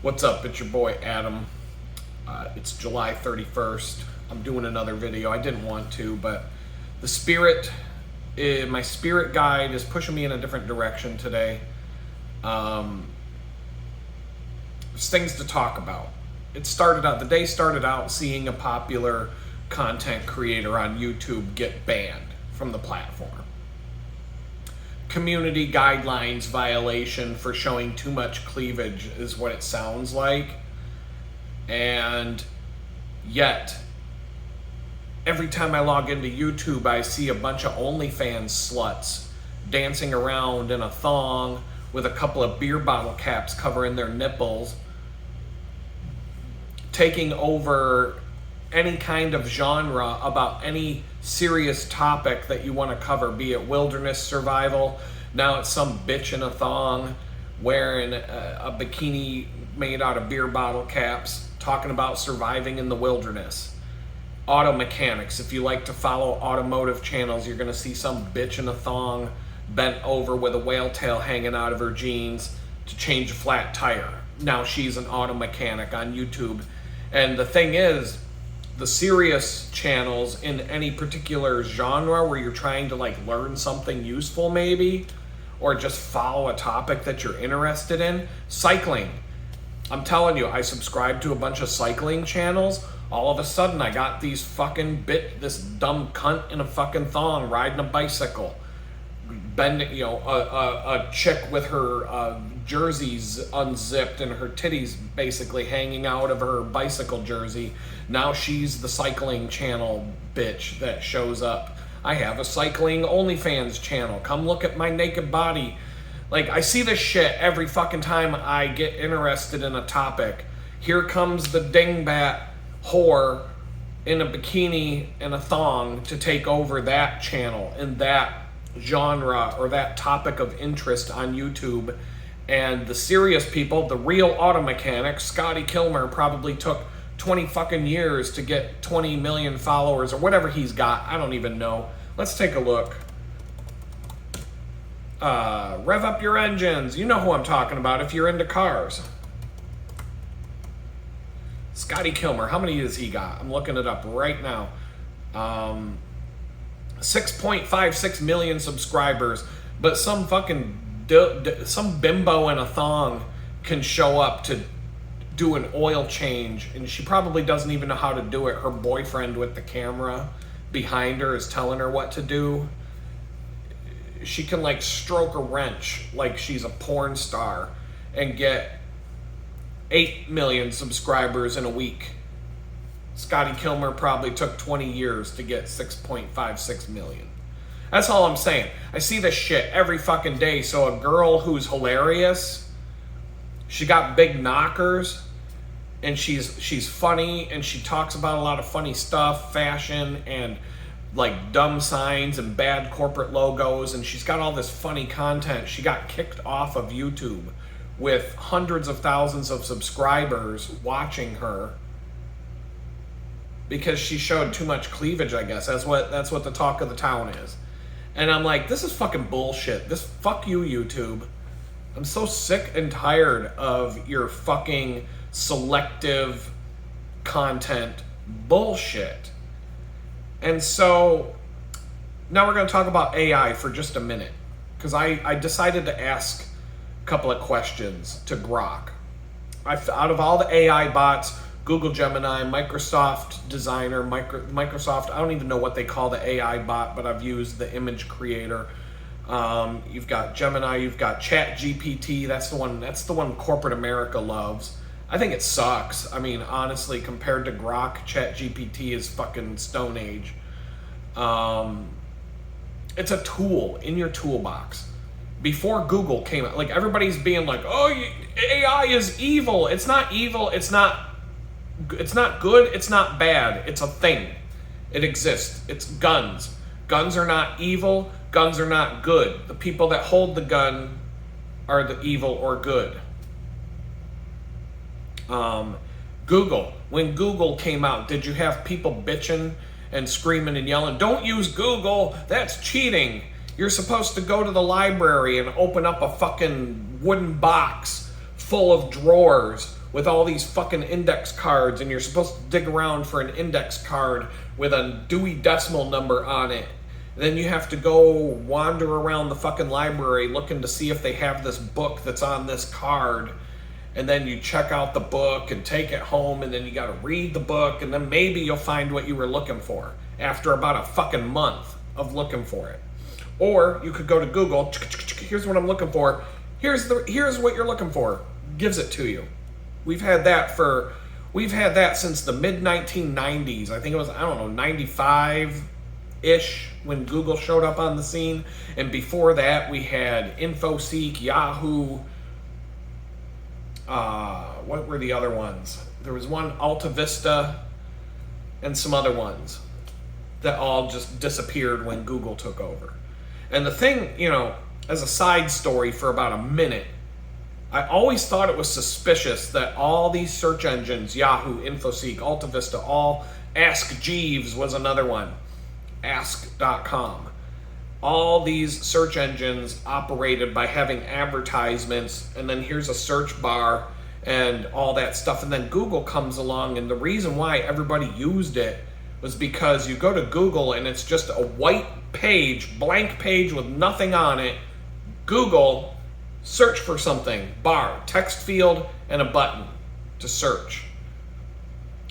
What's up? It's your boy Adam. It's July 31st. I'm doing another video. I didn't want to, but my spirit guide is pushing me in a different direction today. There's things to talk about. The day started out seeing a popular content creator on YouTube get banned from the platform. Community guidelines violation for showing too much cleavage is what it sounds like. And yet, every time I log into YouTube, I see a bunch of OnlyFans sluts dancing around in a thong with a couple of beer bottle caps covering their nipples, taking over any kind of genre about any serious topic that you want to cover, be it wilderness survival. Now it's some bitch in a thong wearing a bikini made out of beer bottle caps talking about surviving in the wilderness. Auto mechanics. If you like to follow automotive channels, you're going to see some bitch in a thong bent over with a whale tail hanging out of her jeans to change a flat tire. Now she's an auto mechanic on YouTube. And the thing is, the serious channels in any particular genre where you're trying to learn something useful maybe, or just follow a topic that you're interested in, cycling. I'm telling you, I subscribe to a bunch of cycling channels. All of a sudden I got this dumb cunt in a fucking thong riding a bicycle, bending, a chick with her jerseys unzipped and her titties basically hanging out of her bicycle jersey. Now she's the cycling channel bitch that shows up. I have a cycling OnlyFans channel. Come look at my naked body. I see this shit every fucking time I get interested in a topic. Here comes the dingbat whore in a bikini and a thong to take over that channel and that genre or that topic of interest on YouTube. And the serious people, the real auto mechanics, Scotty Kilmer probably took 20 fucking years to get 20 million followers or whatever he's got. I don't even know. Let's take a look. Rev up your engines. You know who I'm talking about if you're into cars. Scotty Kilmer, how many has he got? I'm looking it up right now. 6.56 million subscribers, but some fucking some bimbo in a thong can show up to do an oil change, and she probably doesn't even know how to do it. Her boyfriend with the camera behind her is telling her what to do. She can stroke a wrench like she's a porn star and get 8 million subscribers in a week. Scotty Kilmer probably took 20 years to get 6.56 million. That's all I'm saying. I see this shit every fucking day. So a girl who's hilarious, she got big knockers, and she's funny, and she talks about a lot of funny stuff, fashion, and dumb signs and bad corporate logos, and she's got all this funny content. She got kicked off of YouTube with hundreds of thousands of subscribers watching her because she showed too much cleavage, I guess. That's what the talk of the town is. And I'm like, this is fucking bullshit. Fuck you, YouTube. I'm so sick and tired of your fucking selective content bullshit. And so now we're going to talk about AI for just a minute, because I decided to ask a couple of questions to Grok. Out of all the AI bots, Google Gemini, Microsoft Designer, Microsoft, I don't even know what they call the AI bot, but I've used the image creator. You've got Gemini, you've got ChatGPT. That's the one corporate America loves. I think it sucks. I mean, honestly, compared to Grok, ChatGPT is fucking Stone Age. It's a tool in your toolbox. Before Google came out, everybody's being like, oh, AI is evil. It's not evil. It's not good. It's not bad. It's a thing. It exists. It's guns. Guns are not evil. Guns are not good. The people that hold the gun are the evil or good. Google. When Google came out, did you have people bitching and screaming and yelling, don't use Google, that's cheating. You're supposed to go to the library and open up a fucking wooden box full of drawers with all these fucking index cards, and you're supposed to dig around for an index card with a Dewey Decimal number on it. And then you have to go wander around the fucking library looking to see if they have this book that's on this card. And then you check out the book and take it home, and then you gotta read the book, and then maybe you'll find what you were looking for after about a fucking month of looking for it. Or you could go to Google, here's what I'm looking for, here's what you're looking for, gives it to you. We've had that since the mid 1990s. I think it was, 95-ish when Google showed up on the scene. And before that, we had InfoSeek, Yahoo. What were the other ones? There was one, Alta Vista, and some other ones that all just disappeared when Google took over. And the thing, as a side story for about a minute, I always thought it was suspicious that all these search engines, Yahoo, InfoSeek, Alta Vista, all, Ask Jeeves was another one, ask.com. All these search engines operated by having advertisements, and then here's a search bar and all that stuff. And then Google comes along, and the reason why everybody used it was because you go to Google and it's just a white page, blank page with nothing on it. Google, search for something, bar, text field, and a button to search.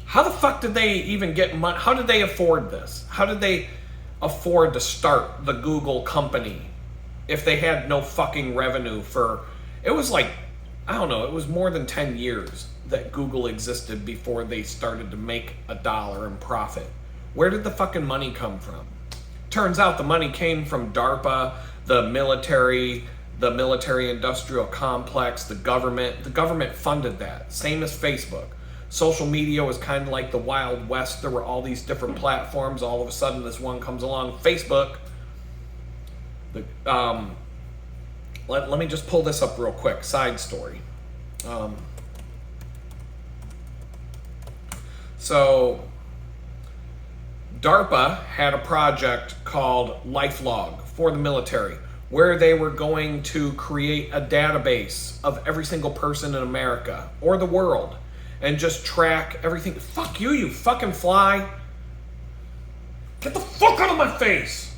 How the fuck did they even get money? How did they afford this? How did they afford to start the Google company if they had no fucking revenue for, it was like, it was more than 10 years that Google existed before they started to make $1 in profit. Where did the fucking money come from? Turns out the money came from DARPA, the military industrial complex, the government. The government funded that, same as Facebook. Social media was kind of like the Wild West. There were all these different platforms. All of a sudden, this one comes along, Facebook. Let me just pull this up real quick. Side story. So, DARPA had a project called LifeLog for the military, where they were going to create a database of every single person in America or the world and just track everything. Fuck you, you fucking fly. Get the fuck out of my face.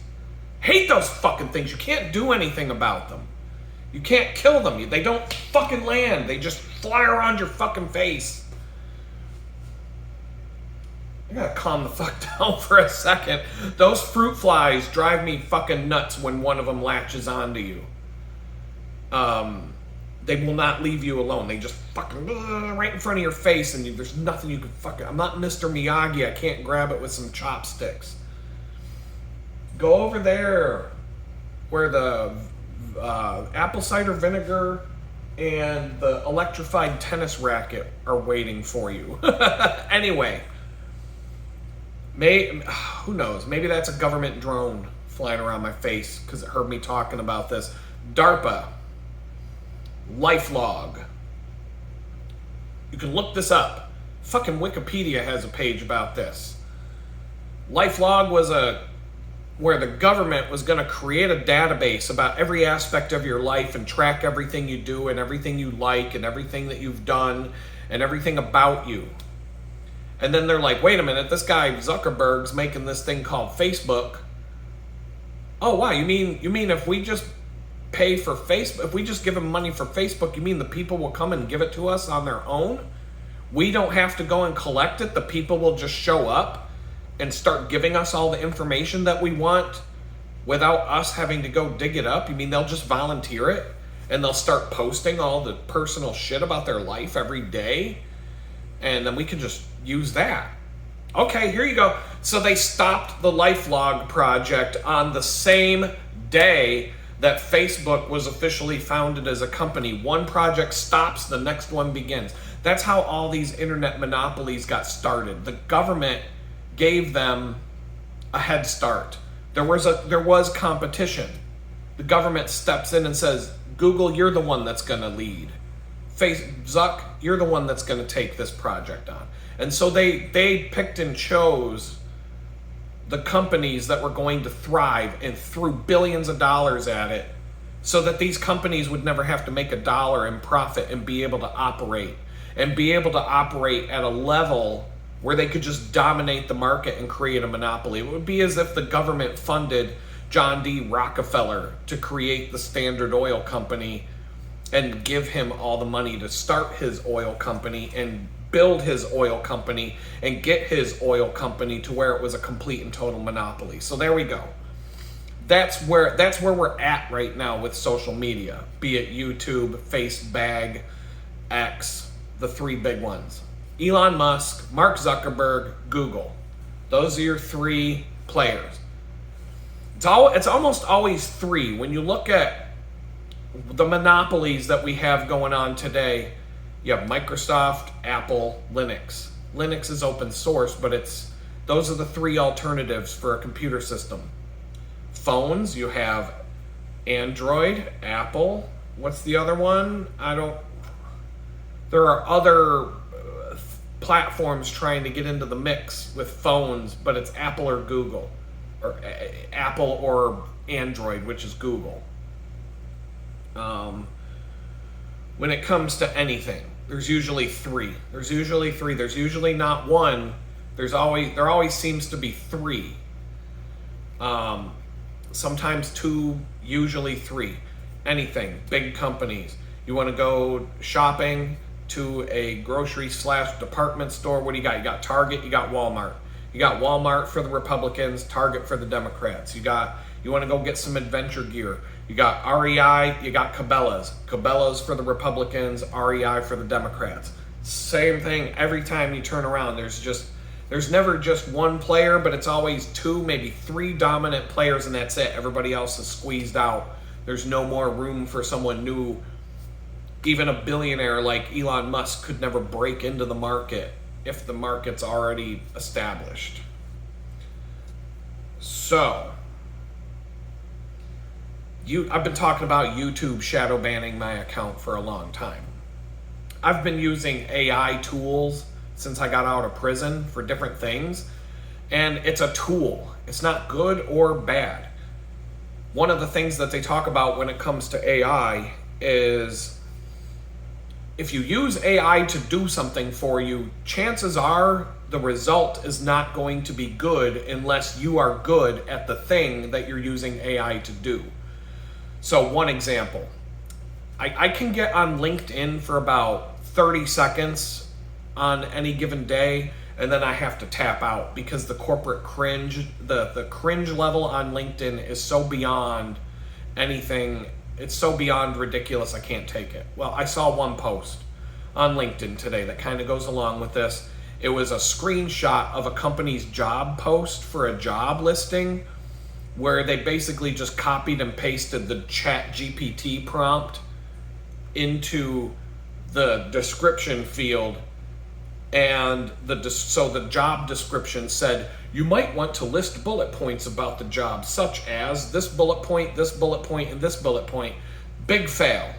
Hate those fucking things. You can't do anything about them. You can't kill them. They don't fucking land. They just fly around your fucking face. I gotta calm the fuck down for a second. Those fruit flies drive me fucking nuts when one of them latches onto you. They will not leave you alone. They just fucking right in front of your face, and there's nothing you can fucking... I'm not Mr. Miyagi. I can't grab it with some chopsticks. Go over there where the apple cider vinegar and the electrified tennis racket are waiting for you. Anyway, who knows? Maybe that's a government drone flying around my face because it heard me talking about this. DARPA, LifeLog. You can look this up. Fucking Wikipedia has a page about this. LifeLog was where the government was going to create a database about every aspect of your life and track everything you do and everything you like and everything that you've done and everything about you. And then they're like, wait a minute, this guy Zuckerberg's making this thing called Facebook. Oh, wow, you mean if we just pay for Facebook, if we just give them money for Facebook, you mean the people will come and give it to us on their own? We don't have to go and collect it. The people will just show up and start giving us all the information that we want without us having to go dig it up? You mean they'll just volunteer it and they'll start posting all the personal shit about their life every day? And then we can just use that. Okay, here you go. So they stopped the LifeLog project on the same day that Facebook was officially founded as a company. One project stops, the next one begins. That's how all these internet monopolies got started. The government gave them a head start. There was competition. The government steps in and says, Google, you're the one that's going to lead. Zuck, you're the one that's going to take this project on. And so they picked and chose the companies that were going to thrive and threw billions of dollars at it so that these companies would never have to make $1 in profit and be able to operate. and be able to operate at a level where they could just dominate the market and create a monopoly. It would be as if the government funded John D. Rockefeller to create the Standard Oil Company and give him all the money to start his oil company and build his oil company and get his oil company to where it was a complete and total monopoly. So there we go. That's where we're at right now with social media, be it YouTube, Facebook, X, the three big ones. Elon Musk, Mark Zuckerberg, Google. Those are your three players. It's almost always three. When you look at the monopolies that we have going on today, you have Microsoft, Apple, Linux. Linux is open source, but those are the three alternatives for a computer system. Phones, you have Android, Apple. What's the other one? There are other platforms trying to get into the mix with phones, but it's Apple or Google, or Apple or Android, which is Google. When it comes to anything, there's usually three. There's usually not one. There always seems to be three. Sometimes two, usually three. Anything, big companies. You want to go shopping to a grocery/department store. What do you got? You got Target, you got Walmart. You got Walmart for the Republicans, Target for the Democrats. You want to go get some adventure gear. You got REI, you got Cabela's. Cabela's for the Republicans, REI for the Democrats. Same thing every time you turn around. There's never just one player, but it's always two, maybe three dominant players, and that's it. Everybody else is squeezed out. There's no more room for someone new. Even a billionaire like Elon Musk could never break into the market if the market's already established. So, I've been talking about YouTube shadow banning my account for a long time. I've been using AI tools since I got out of prison for different things, and it's a tool. It's not good or bad. One of the things that they talk about when it comes to AI is if you use AI to do something for you, chances are the result is not going to be good unless you are good at the thing that you're using AI to do. So one example, I can get on LinkedIn for about 30 seconds on any given day, and then I have to tap out because the corporate cringe, the cringe level on LinkedIn is so beyond anything. It's so beyond ridiculous, I can't take it. Well, I saw one post on LinkedIn today that kind of goes along with this. It was a screenshot of a company's job post for a job listing where they basically just copied and pasted the ChatGPT prompt into the description field, and so the job description said, you might want to list bullet points about the job, such as this bullet point, and this bullet point. Big fail.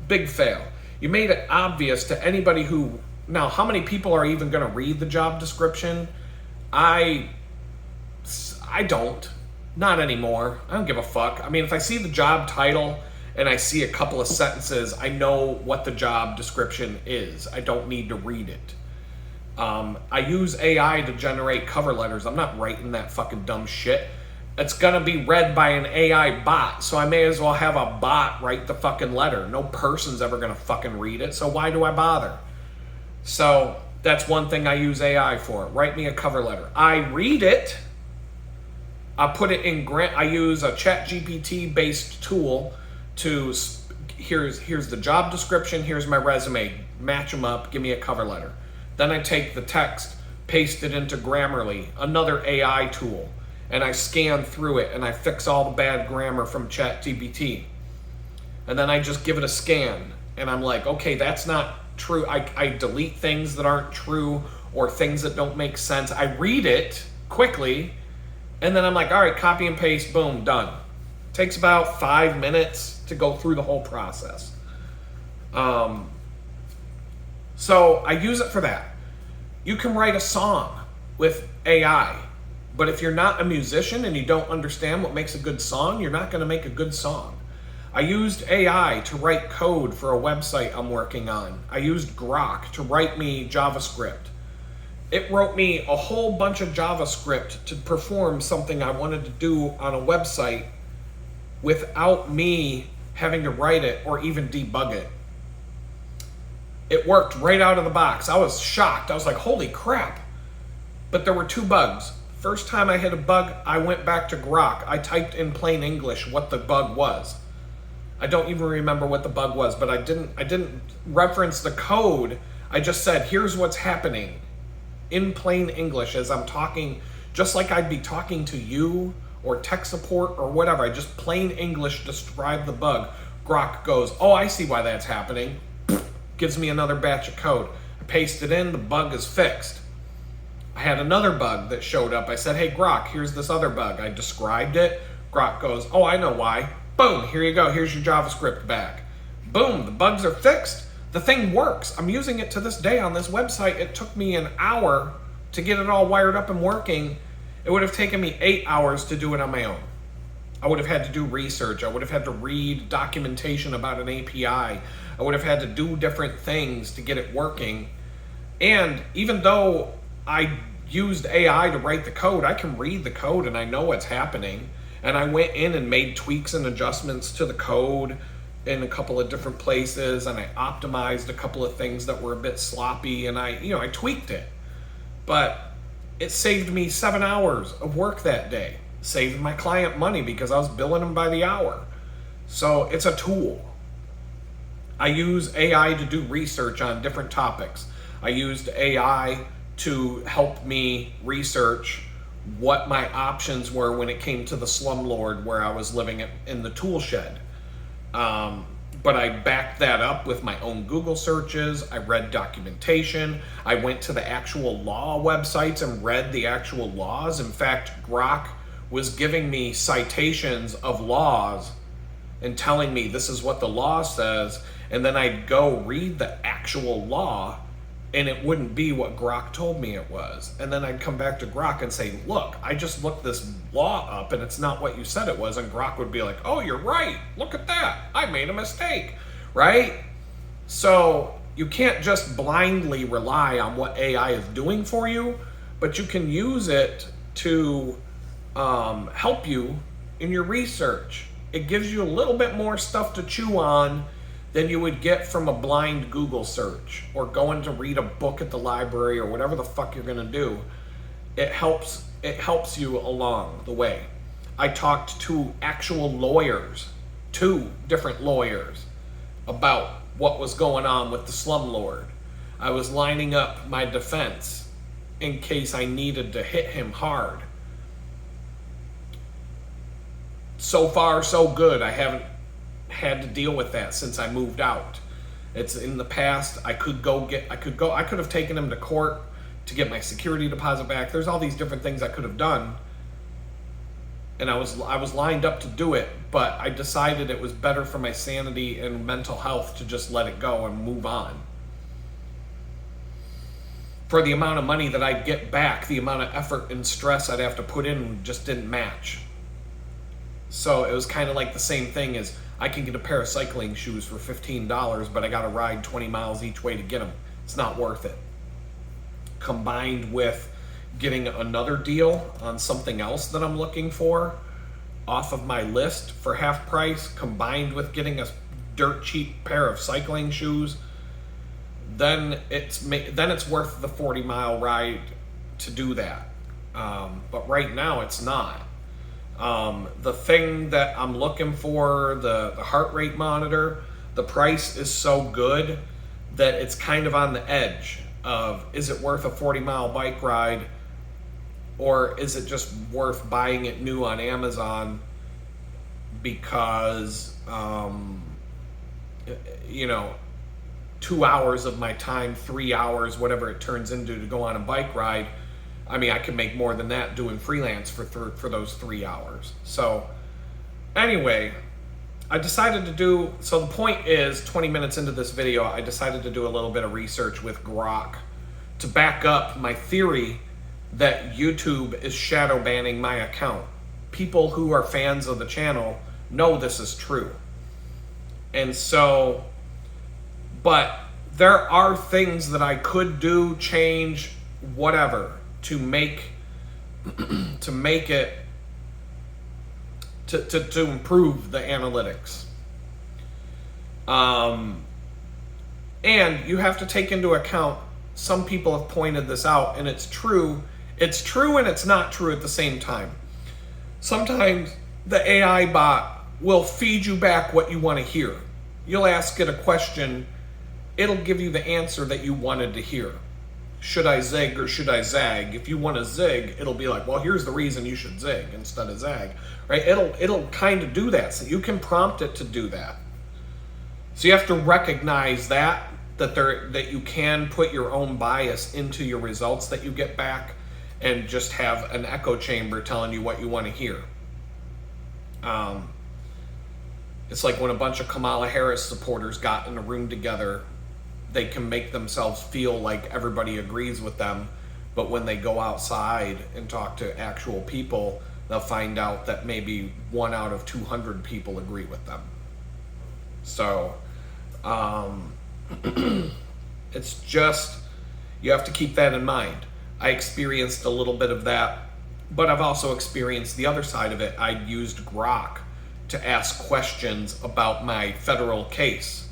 Big fail. You made it obvious to anybody who... Now, how many people are even going to read the job description? I don't. Not anymore. I don't give a fuck. I mean, if I see the job title and I see a couple of sentences, I know what the job description is. I don't need to read it. I use AI to generate cover letters. I'm not writing that fucking dumb shit. It's gonna be read by an AI bot, so I may as well have a bot write the fucking letter. No person's ever gonna fucking read it, so why do I bother? So that's one thing I use AI for. Write me a cover letter. I read it. I put it in I use a ChatGPT based tool to, here's the job description, here's my resume, match them up, give me a cover letter. Then I take the text, paste it into Grammarly, another AI tool, and I scan through it and I fix all the bad grammar from ChatGPT. And then I just give it a scan and I'm like, okay, that's not true. I delete things that aren't true or things that don't make sense. I read it quickly and then I'm like, all right, copy and paste, boom, done. Takes about 5 minutes to go through the whole process. So I use it for that. You can write a song with AI, but if you're not a musician and you don't understand what makes a good song, you're not going to make a good song. I used AI to write code for a website I'm working on. I used Grok to write me JavaScript. It wrote me a whole bunch of JavaScript to perform something I wanted to do on a website without me having to write it or even debug it. It worked right out of the box. I was shocked. I was like, holy crap. But there were 2 bugs. First time I hit a bug, I went back to Grok. I typed in plain English what the bug was. I don't even remember what the bug was, but I didn't reference the code. I just said, here's what's happening in plain English as I'm talking, just like I'd be talking to you or tech support or whatever. I just plain English describe the bug. Grok goes, oh, I see why that's happening. Gives me another batch of code. I paste it in, the bug is fixed. I had another bug that showed up. I said, hey, Grok, here's this other bug. I described it. Grok goes, oh, I know why. Boom, here you go. Here's your JavaScript back. Boom, the bugs are fixed. The thing works. I'm using it to this day on this website. It took me an hour to get it all wired up and working. It would have taken me 8 hours to do it on my own. I would have had to do research. I would have had to read documentation about an API. I would have had to do different things to get it working. And even though I used AI to write the code, I can read the code and I know what's happening. And I went in and made tweaks and adjustments to the code in a couple of different places, and I optimized a couple of things that were a bit sloppy, and I tweaked it. But it saved me 7 hours of work that day. Saved my client money because I was billing them by the hour. So it's a tool. I use AI to do research on different topics. I used AI to help me research what my options were when it came to the slumlord where I was living in the tool shed. But I backed that up with my own Google searches. I read documentation. I went to the actual law websites and read the actual laws. In fact, Grok was giving me citations of laws and telling me this is what the law says. And then I'd go read the actual law and it wouldn't be what Grok told me it was. And then I'd come back to Grok and say, look, I just looked this law up and it's not what you said it was. And Grok would be like, oh, you're right. Look at that. I made a mistake, right? So you can't just blindly rely on what AI is doing for you, but you can use it to help you in your research. It gives you a little bit more stuff to chew on than you would get from a blind Google search or going to read a book at the library or whatever the fuck you're gonna do. It helps you along the way. I talked to actual lawyers, 2 different lawyers, about what was going on with the slumlord. I was lining up my defense in case I needed to hit him hard. So far, so good. I haven't had to deal with that since I moved out. It's in the past. I could have taken him to court to get my security deposit back. There's all these different things I could have done. And I was lined up to do it, but I decided it was better for my sanity and mental health to just let it go and move on. For the amount of money that I'd get back, the amount of effort and stress I'd have to put in just didn't match. So it was kind of like the same thing as I can get a pair of cycling shoes for $15, but I got to ride 20 miles each way to get them. It's not worth it. Combined with getting another deal on something else that I'm looking for off of my list for half price, combined with getting a dirt cheap pair of cycling shoes, then it's worth the 40-mile ride to do that. But right now it's not. The thing that I'm looking for, the heart rate monitor, the price is so good that it's kind of on the edge of, is it worth a 40-mile bike ride, or is it just worth buying it new on Amazon because 2 hours of my time, 3 hours, whatever it turns into, to go on a bike ride. I mean, I could make more than that doing freelance for those 3 hours. So anyway, I decided to do, so the point is, 20 minutes into this video, I decided to do a little bit of research with Grok to back up my theory that YouTube is shadow banning my account. People who are fans of the channel know this is true. And so, but there are things that I could do, change, whatever, to make it, to improve the analytics. And you have to take into account, some people have pointed this out, and it's true. It's true and it's not true at the same time. Sometimes the AI bot will feed you back what you want to hear. You'll ask it a question, it'll give you the answer that you wanted to hear. Should I zig or should I zag? If you want to zig, it'll be like, well, here's the reason you should zig instead of zag, right? It'll kind of do that. So you can prompt it to do that. So you have to recognize that you can put your own bias into your results that you get back, and just have an echo chamber telling you what you want to hear. It's like when a bunch of Kamala Harris supporters got in a room together, they can make themselves feel like everybody agrees with them, but when they go outside and talk to actual people, they'll find out that maybe 1 out of 200 people agree with them. So, it's just, you have to keep that in mind. I experienced a little bit of that, but I've also experienced the other side of it. I used Grok to ask questions about my federal case.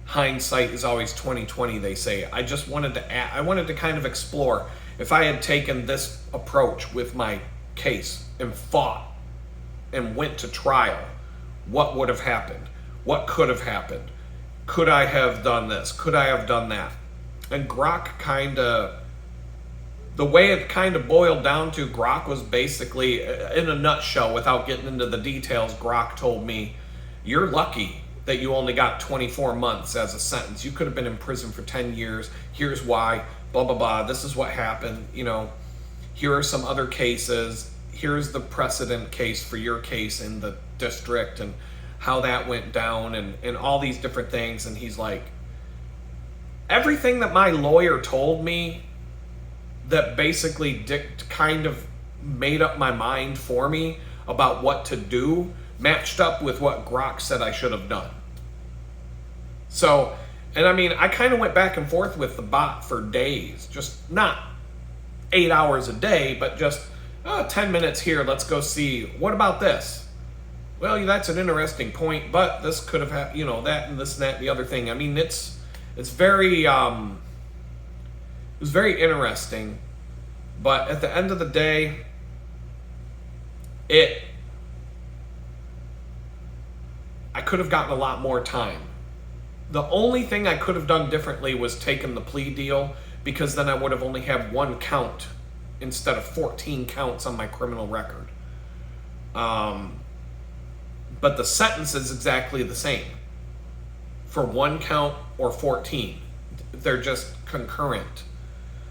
Hindsight is always 20/20, they say. I just wanted to kind of explore, if I had taken this approach with my case and fought and went to trial, what would have happened? What could have happened? Could I have done this? Could I have done that? And Grok the way it kind of boiled down to, Grok was basically, in a nutshell, without getting into the details, Grok told me, you're lucky that you only got 24 months as a sentence. You could have been in prison for 10 years. Here's why, blah, blah, blah. This is what happened. Here are some other cases. Here's the precedent case for your case in the district and how that went down and all these different things. And he's like, everything that my lawyer told me that basically kind of made up my mind for me about what to do matched up with what Grok said I should have done. So, and I mean, I kind of went back and forth with the bot for days, just not 8 hours a day, but just 10 minutes here, let's go see, what about this? Well, that's an interesting point, but this could have had, that and this and that and the other thing. I mean, it's very, it was very interesting, but at the end of the day, I could have gotten a lot more time. The only thing I could have done differently was taken the plea deal, because then I would have only had 1 count instead of 14 counts on my criminal record. But the sentence is exactly the same for 1 count or 14. They're just concurrent.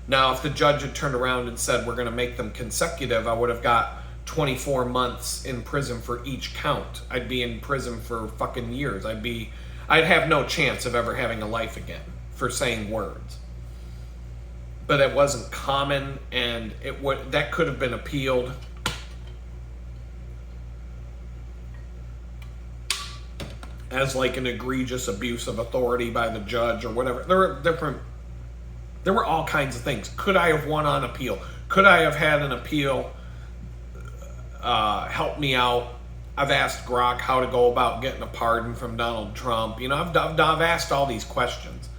Now, if the judge had turned around and said, we're going to make them consecutive, I would have got 24 months in prison for each count. I'd be in prison for fucking years. I'd have no chance of ever having a life again for saying words. But it wasn't common, and that could have been appealed. As like an egregious abuse of authority by the judge or whatever. There were all kinds of things. Could I have won on appeal? Could I have had an appeal help me out? I've asked Grok how to go about getting a pardon from Donald Trump. I've asked all these questions.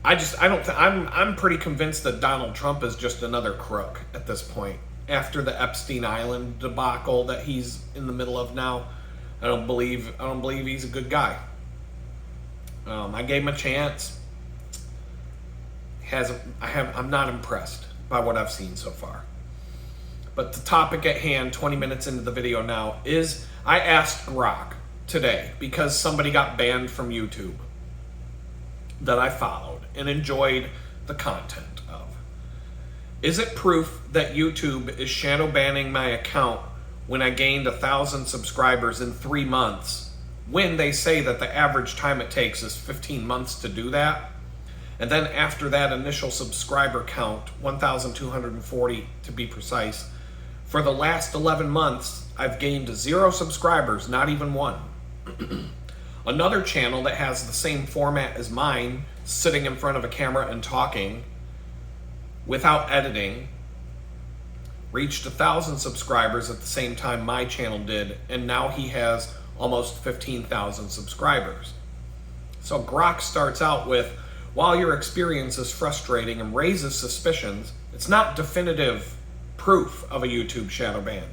I'm pretty convinced that Donald Trump is just another crook at this point. After the Epstein Island debacle that he's in the middle of now, I don't believe he's a good guy. I gave him a chance. I'm not impressed by what I've seen so far. But the topic at hand, 20 minutes into the video now, is I asked Grok today, because somebody got banned from YouTube that I followed and enjoyed the content of. Is it proof that YouTube is shadow banning my account when I gained 1,000 subscribers in 3 months, when they say that the average time it takes is 15 months to do that? And then after that initial subscriber count, 1,240 to be precise, for the last 11 months, I've gained 0 subscribers, not even 1. Another channel that has the same format as mine, sitting in front of a camera and talking without editing, reached 1,000 subscribers at the same time my channel did, and now he has almost 15,000 subscribers. So Grok starts out with, while your experience is frustrating and raises suspicions, it's not definitive proof of a YouTube shadow ban.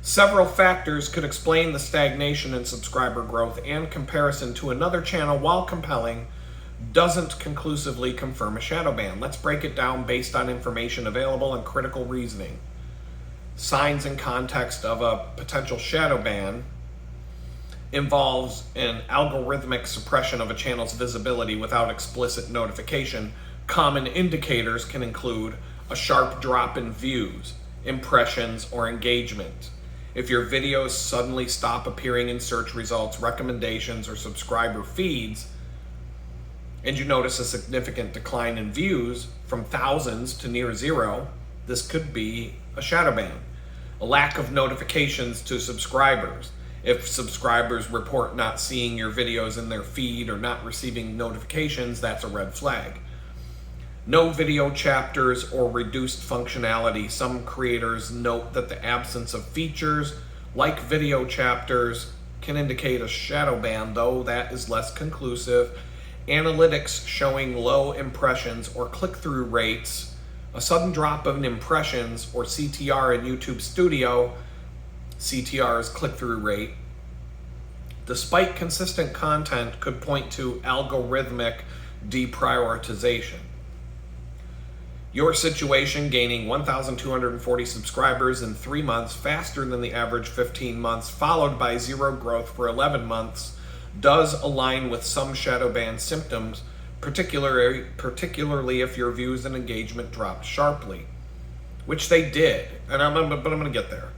Several factors could explain the stagnation in subscriber growth, and comparison to another channel, while compelling, doesn't conclusively confirm a shadow ban. Let's break it down based on information available and critical reasoning. Signs and context of a potential shadow ban involves an algorithmic suppression of a channel's visibility without explicit notification. Common indicators can include a sharp drop in views, impressions, or engagement. If your videos suddenly stop appearing in search results, recommendations, or subscriber feeds, and you notice a significant decline in views from thousands to near zero, this could be a shadow ban. A lack of notifications to subscribers. If subscribers report not seeing your videos in their feed or not receiving notifications, that's a red flag. No video chapters or reduced functionality. Some creators note that the absence of features like video chapters can indicate a shadow ban, though that is less conclusive. Analytics showing low impressions or click-through rates, a sudden drop in impressions or CTR in YouTube Studio. CTR is click-through rate, despite consistent content, could point to algorithmic deprioritization. Your situation, gaining 1,240 subscribers in 3 months, faster than the average 15 months, followed by zero growth for 11 months, does align with some shadow ban symptoms, particularly if your views and engagement dropped sharply, which they did, but I'm going to get there.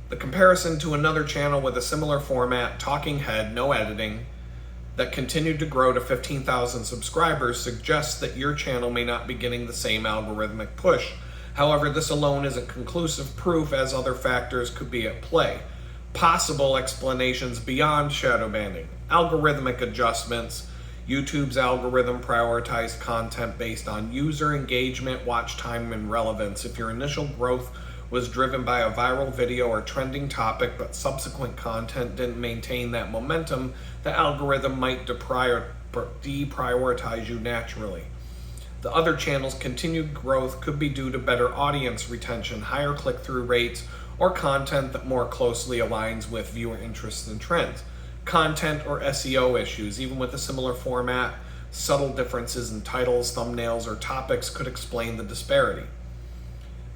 The comparison to another channel with a similar format, talking head, no editing, that continued to grow to 15,000 subscribers suggests that your channel may not be getting the same algorithmic push. However, this alone isn't conclusive proof, as other factors could be at play. Possible explanations beyond shadow banning. Algorithmic adjustments. YouTube's algorithm prioritized content based on user engagement, watch time, and relevance. If your initial growth was driven by a viral video or trending topic, but subsequent content didn't maintain that momentum, the algorithm might deprioritize you naturally. The other channel's continued growth could be due to better audience retention, higher click-through rates, or content that more closely aligns with viewer interests and trends. Content or SEO issues. Even with a similar format, subtle differences in titles, thumbnails, or topics could explain the disparity.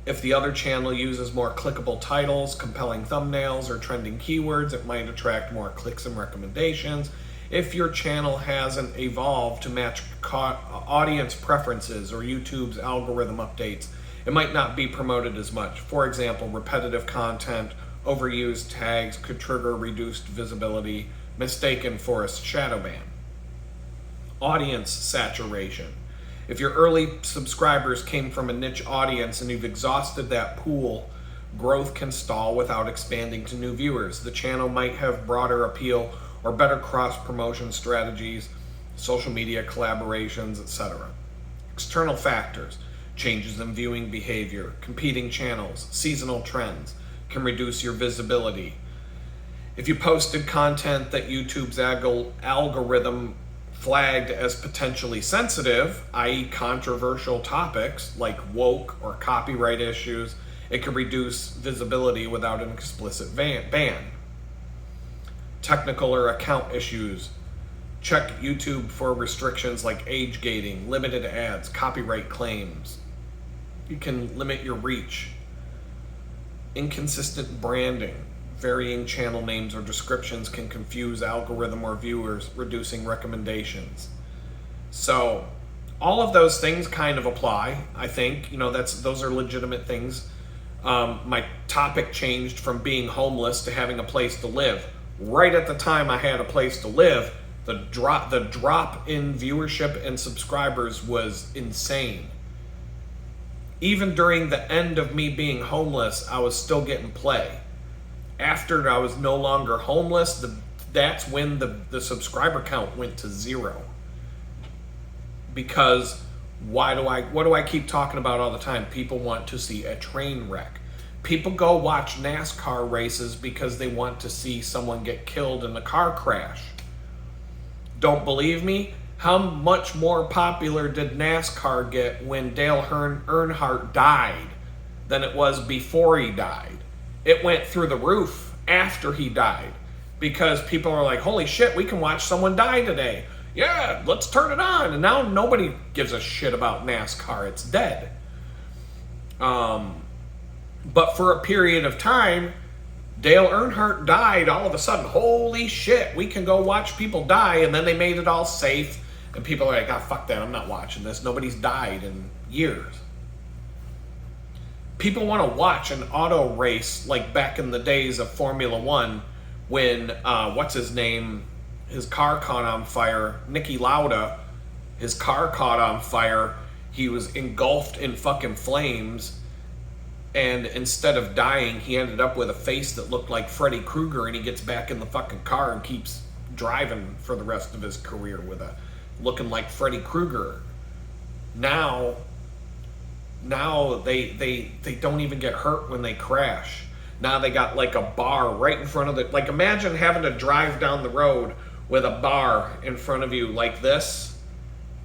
If the other channel uses more clickable titles, compelling thumbnails, or trending keywords, it might attract more clicks and recommendations. If your channel hasn't evolved to match audience preferences or YouTube's algorithm updates, it might not be promoted as much. For example, repetitive content, overused tags could trigger reduced visibility, mistaken for a shadow ban. Audience saturation. If your early subscribers came from a niche audience and you've exhausted that pool, growth can stall without expanding to new viewers. The channel might have broader appeal or better cross-promotion strategies, social media collaborations, etc. External factors, changes in viewing behavior, competing channels, seasonal trends can reduce your visibility. If you posted content that YouTube's algorithm flagged as potentially sensitive, i.e. controversial topics like woke or copyright issues, it could reduce visibility without an explicit ban. Technical or account issues. Check YouTube for restrictions like age gating, limited ads, copyright claims. You can limit your reach. Inconsistent branding. Varying channel names or descriptions can confuse algorithm or viewers, reducing recommendations. So all of those things kind of apply. I think, those are legitimate things. My topic changed from being homeless to having a place to live. Right at the time I had a place to live, the drop in viewership and subscribers was insane. Even during the end of me being homeless, I was still getting play. After I was no longer homeless, the that's when the subscriber count went to 0. Because what do I keep talking about all the time? People want to see a train wreck. People go watch NASCAR races because they want to see someone get killed in a car crash. Don't believe me? How much more popular did NASCAR get when Dale Earnhardt died than it was before he died? It went through the roof after he died because people are like, holy shit, we can watch someone die today. Yeah, let's turn it on. And now nobody gives a shit about NASCAR. It's dead. But for a period of time, Dale Earnhardt died. All of a sudden, holy shit, we can go watch people die. And then they made it all safe. And people are like, ah, fuck that, I'm not watching this. Nobody's died in years. People want to watch an auto race like back in the days of Formula One when, what's his name? His car caught on fire. Niki Lauda, his car caught on fire. He was engulfed in fucking flames. And instead of dying, he ended up with a face that looked like Freddy Krueger, and he gets back in the fucking car and keeps driving for the rest of his career with a looking like Freddy Krueger. Now they don't even get hurt when they crash. Now they got like a bar right in front of the, like imagine having to drive down the road with a bar in front of you like this,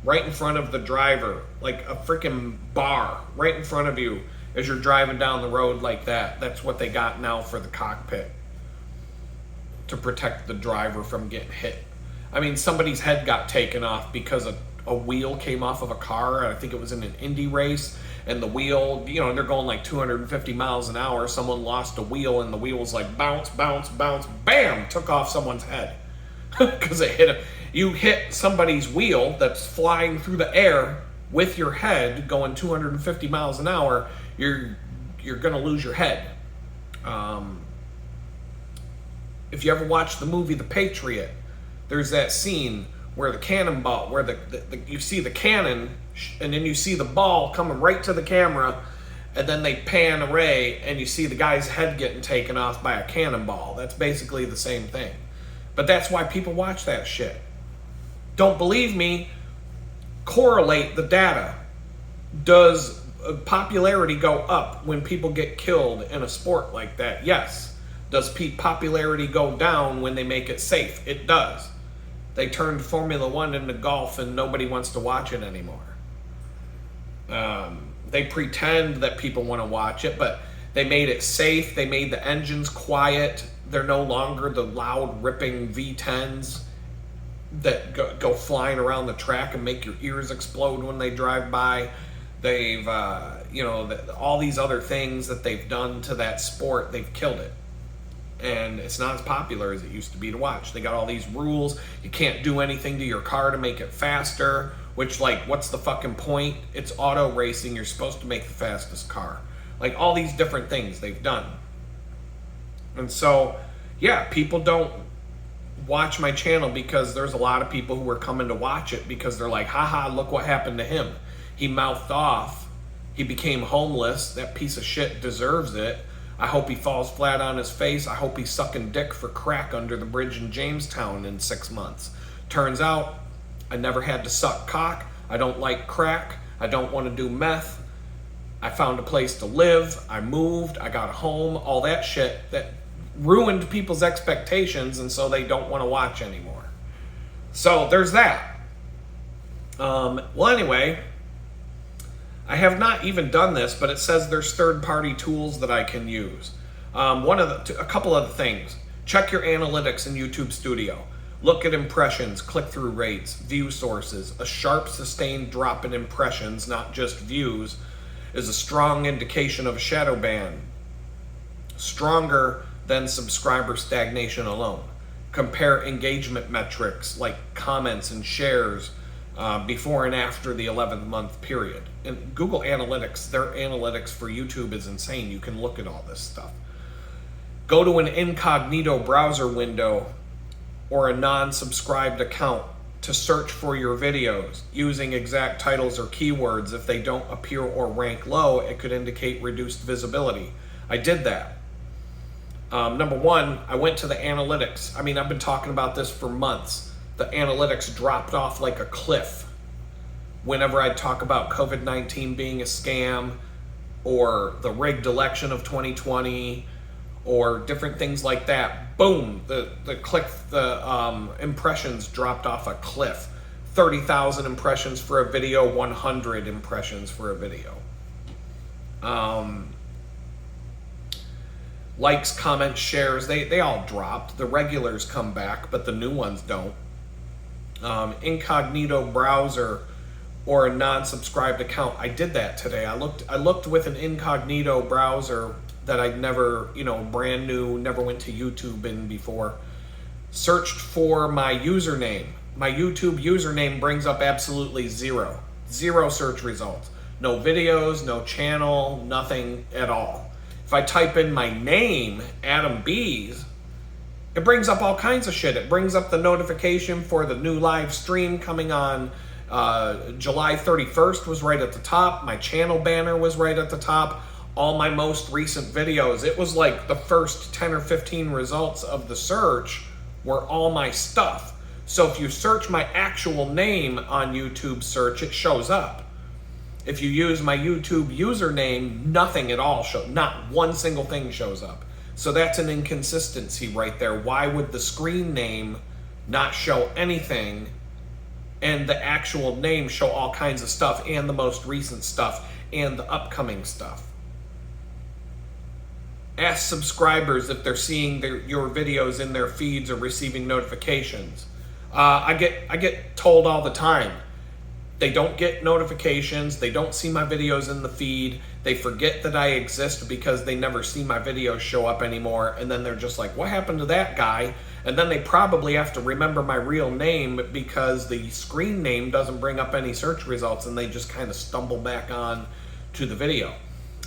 right in front of the driver, like a freaking bar right in front of you as you're driving down the road like that. That's what they got now for the cockpit to protect the driver from getting hit. I mean, somebody's head got taken off because a wheel came off of a car. I think it was in an Indy race, and the wheel, you know, they're going like 250 miles an hour. Someone lost a wheel, and the wheel was like bounce, bounce, bounce, bam, took off someone's head because it hit. You hit somebody's wheel that's flying through the air with your head going 250 miles an hour. You're gonna lose your head. If you ever watch the movie The Patriot, there's that scene where the cannonball, where you see the cannon, and then you see the ball coming right to the camera, and then they pan array, and you see the guy's head getting taken off by a cannonball. That's basically the same thing. But that's why people watch that shit. Don't believe me? Correlate the data. Does popularity go up when people get killed in a sport like that? Yes. Does popularity go down when they make it safe? It does. They turned Formula One into golf and nobody wants to watch it anymore. They pretend that people want to watch it, but they made it safe. They made the engines quiet. They're no longer the loud, ripping V10s that go flying around the track and make your ears explode when they drive by. They've, all these other things that they've done to that sport, they've killed it. And it's not as popular as it used to be to watch. They got all these rules. You can't do anything to your car to make it faster, which, like, what's the fucking point? It's auto racing. You're supposed to make the fastest car. Like, all these different things they've done. And so, yeah, people don't watch my channel because there's a lot of people who are coming to watch it because they're like, haha, look what happened to him. He mouthed off. He became homeless. That piece of shit deserves it. I hope he falls flat on his face. I hope he's sucking dick for crack under the bridge in Jamestown in 6 months. Turns out, I never had to suck cock. I don't like crack. I don't want to do meth. I found a place to live. I moved. I got a home. All that shit that ruined people's expectations, and so they don't want to watch anymore. So there's that. Well, anyway, I have not even done this, but it says there's third-party tools that I can use. A couple of things. Check your analytics in YouTube Studio. Look at impressions, click-through rates, view sources. A sharp, sustained drop in impressions, not just views, is a strong indication of a shadow ban. Stronger than subscriber stagnation alone. Compare engagement metrics like comments and shares before and after the 11th month period. And Google Analytics, their analytics for YouTube is insane. You can look at all this stuff. Go to an incognito browser window or a non-subscribed account to search for your videos using exact titles or keywords. If they don't appear or rank low, it could indicate reduced visibility. I did that. Number one, I went to the analytics. I mean, I've been talking about this for months. The analytics dropped off like a cliff whenever I talk about COVID-19 being a scam, or the rigged election of 2020, or different things like that. Boom, the impressions dropped off a cliff. 30,000 impressions for a video, 100 impressions for a video. Likes, comments, shares, they all dropped. The regulars come back, but the new ones don't. Incognito browser or a non-subscribed account. I did that today. I looked with an incognito browser that I'd never, brand new, never went to YouTube in before. Searched for my username. My YouTube username brings up absolutely zero search results. No videos, no channel, nothing at all. If I type in my name, Adam Bees, it brings up all kinds of shit. It brings up the notification for the new live stream coming on July 31st was right at the top. My channel banner was right at the top. All my most recent videos. It was like the first 10 or 15 results of the search were all my stuff. So if you search my actual name on YouTube search, it shows up. If you use my YouTube username, nothing at all shows. Not one single thing shows up. So that's an inconsistency right there. Why would the screen name not show anything and the actual name show all kinds of stuff, and the most recent stuff and the upcoming stuff? Ask subscribers if they're seeing your videos in their feeds or receiving notifications. I get told all the time, they don't get notifications, they don't see my videos in the feed, they forget that I exist because they never see my videos show up anymore, and then they're just like, what happened to that guy? And then they probably have to remember my real name because the screen name doesn't bring up any search results, and they just kind of stumble back on to the video.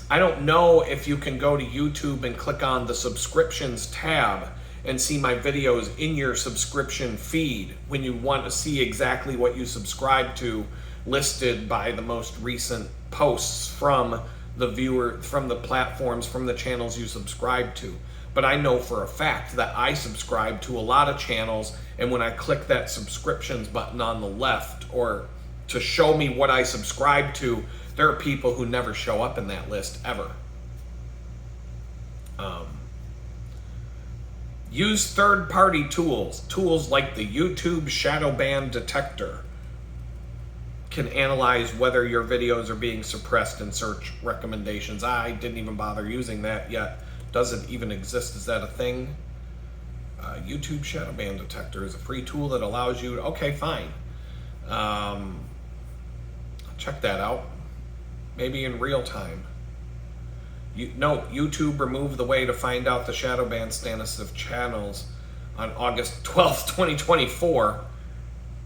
I don't know if you can go to YouTube and click on the subscriptions tab and see my videos in your subscription feed when you want to see exactly what you subscribe to listed by the most recent posts from the viewer, from the platforms, from the channels you subscribe to. But I know for a fact that I subscribe to a lot of channels, and when I click that subscriptions button on the left, or to show me what I subscribe to, there are people who never show up in that list ever. Use third-party tools like the YouTube shadow ban detector can analyze whether your videos are being suppressed in search recommendations. I didn't even bother using that yet. Does it even exist? Is that a thing? YouTube shadow ban detector is a free tool that allows you, okay, fine. Check that out. Maybe in real time. YouTube removed the way to find out the shadow ban status of channels on August 12th, 2024.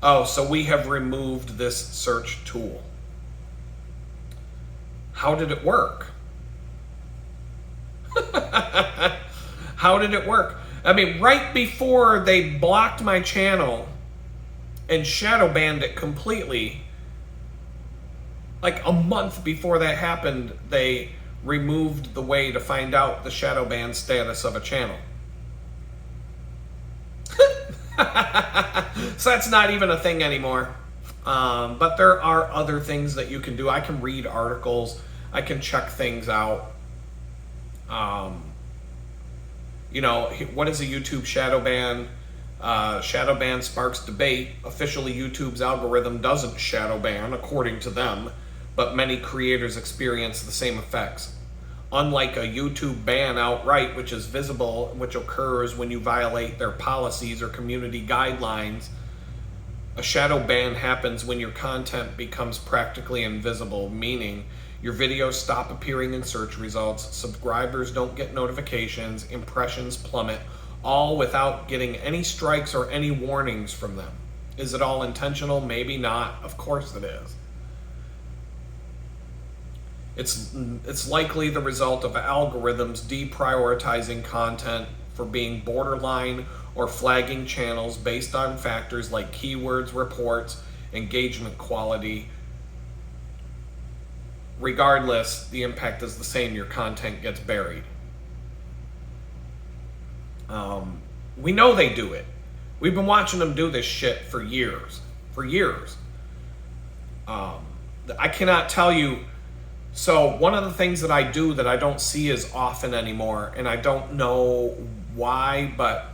Oh, so we have removed this search tool. How did it work? How did it work? I mean, right before they blocked my channel and shadow banned it completely, like a month before that happened, they removed the way to find out the shadow ban status of a channel. So that's not even a thing anymore. But there are other things that you can do. I can read articles. I can check things out. What is a YouTube shadow ban? Shadow ban sparks debate. Officially, YouTube's algorithm doesn't shadow ban, according to them, but many creators experience the same effects. Unlike a YouTube ban outright, which is visible, which occurs when you violate their policies or community guidelines, a shadow ban happens when your content becomes practically invisible, meaning your videos stop appearing in search results, subscribers don't get notifications, impressions plummet, all without getting any strikes or any warnings from them. Is it all intentional? Maybe not. Of course it is. It's likely the result of algorithms deprioritizing content for being borderline or flagging channels based on factors like keywords, reports, engagement quality. Regardless, the impact is the same. Your content gets buried. We know they do it. We've been watching them do this shit for years. For years. I cannot tell you. So one of the things that I do that I don't see as often anymore, and I don't know why, but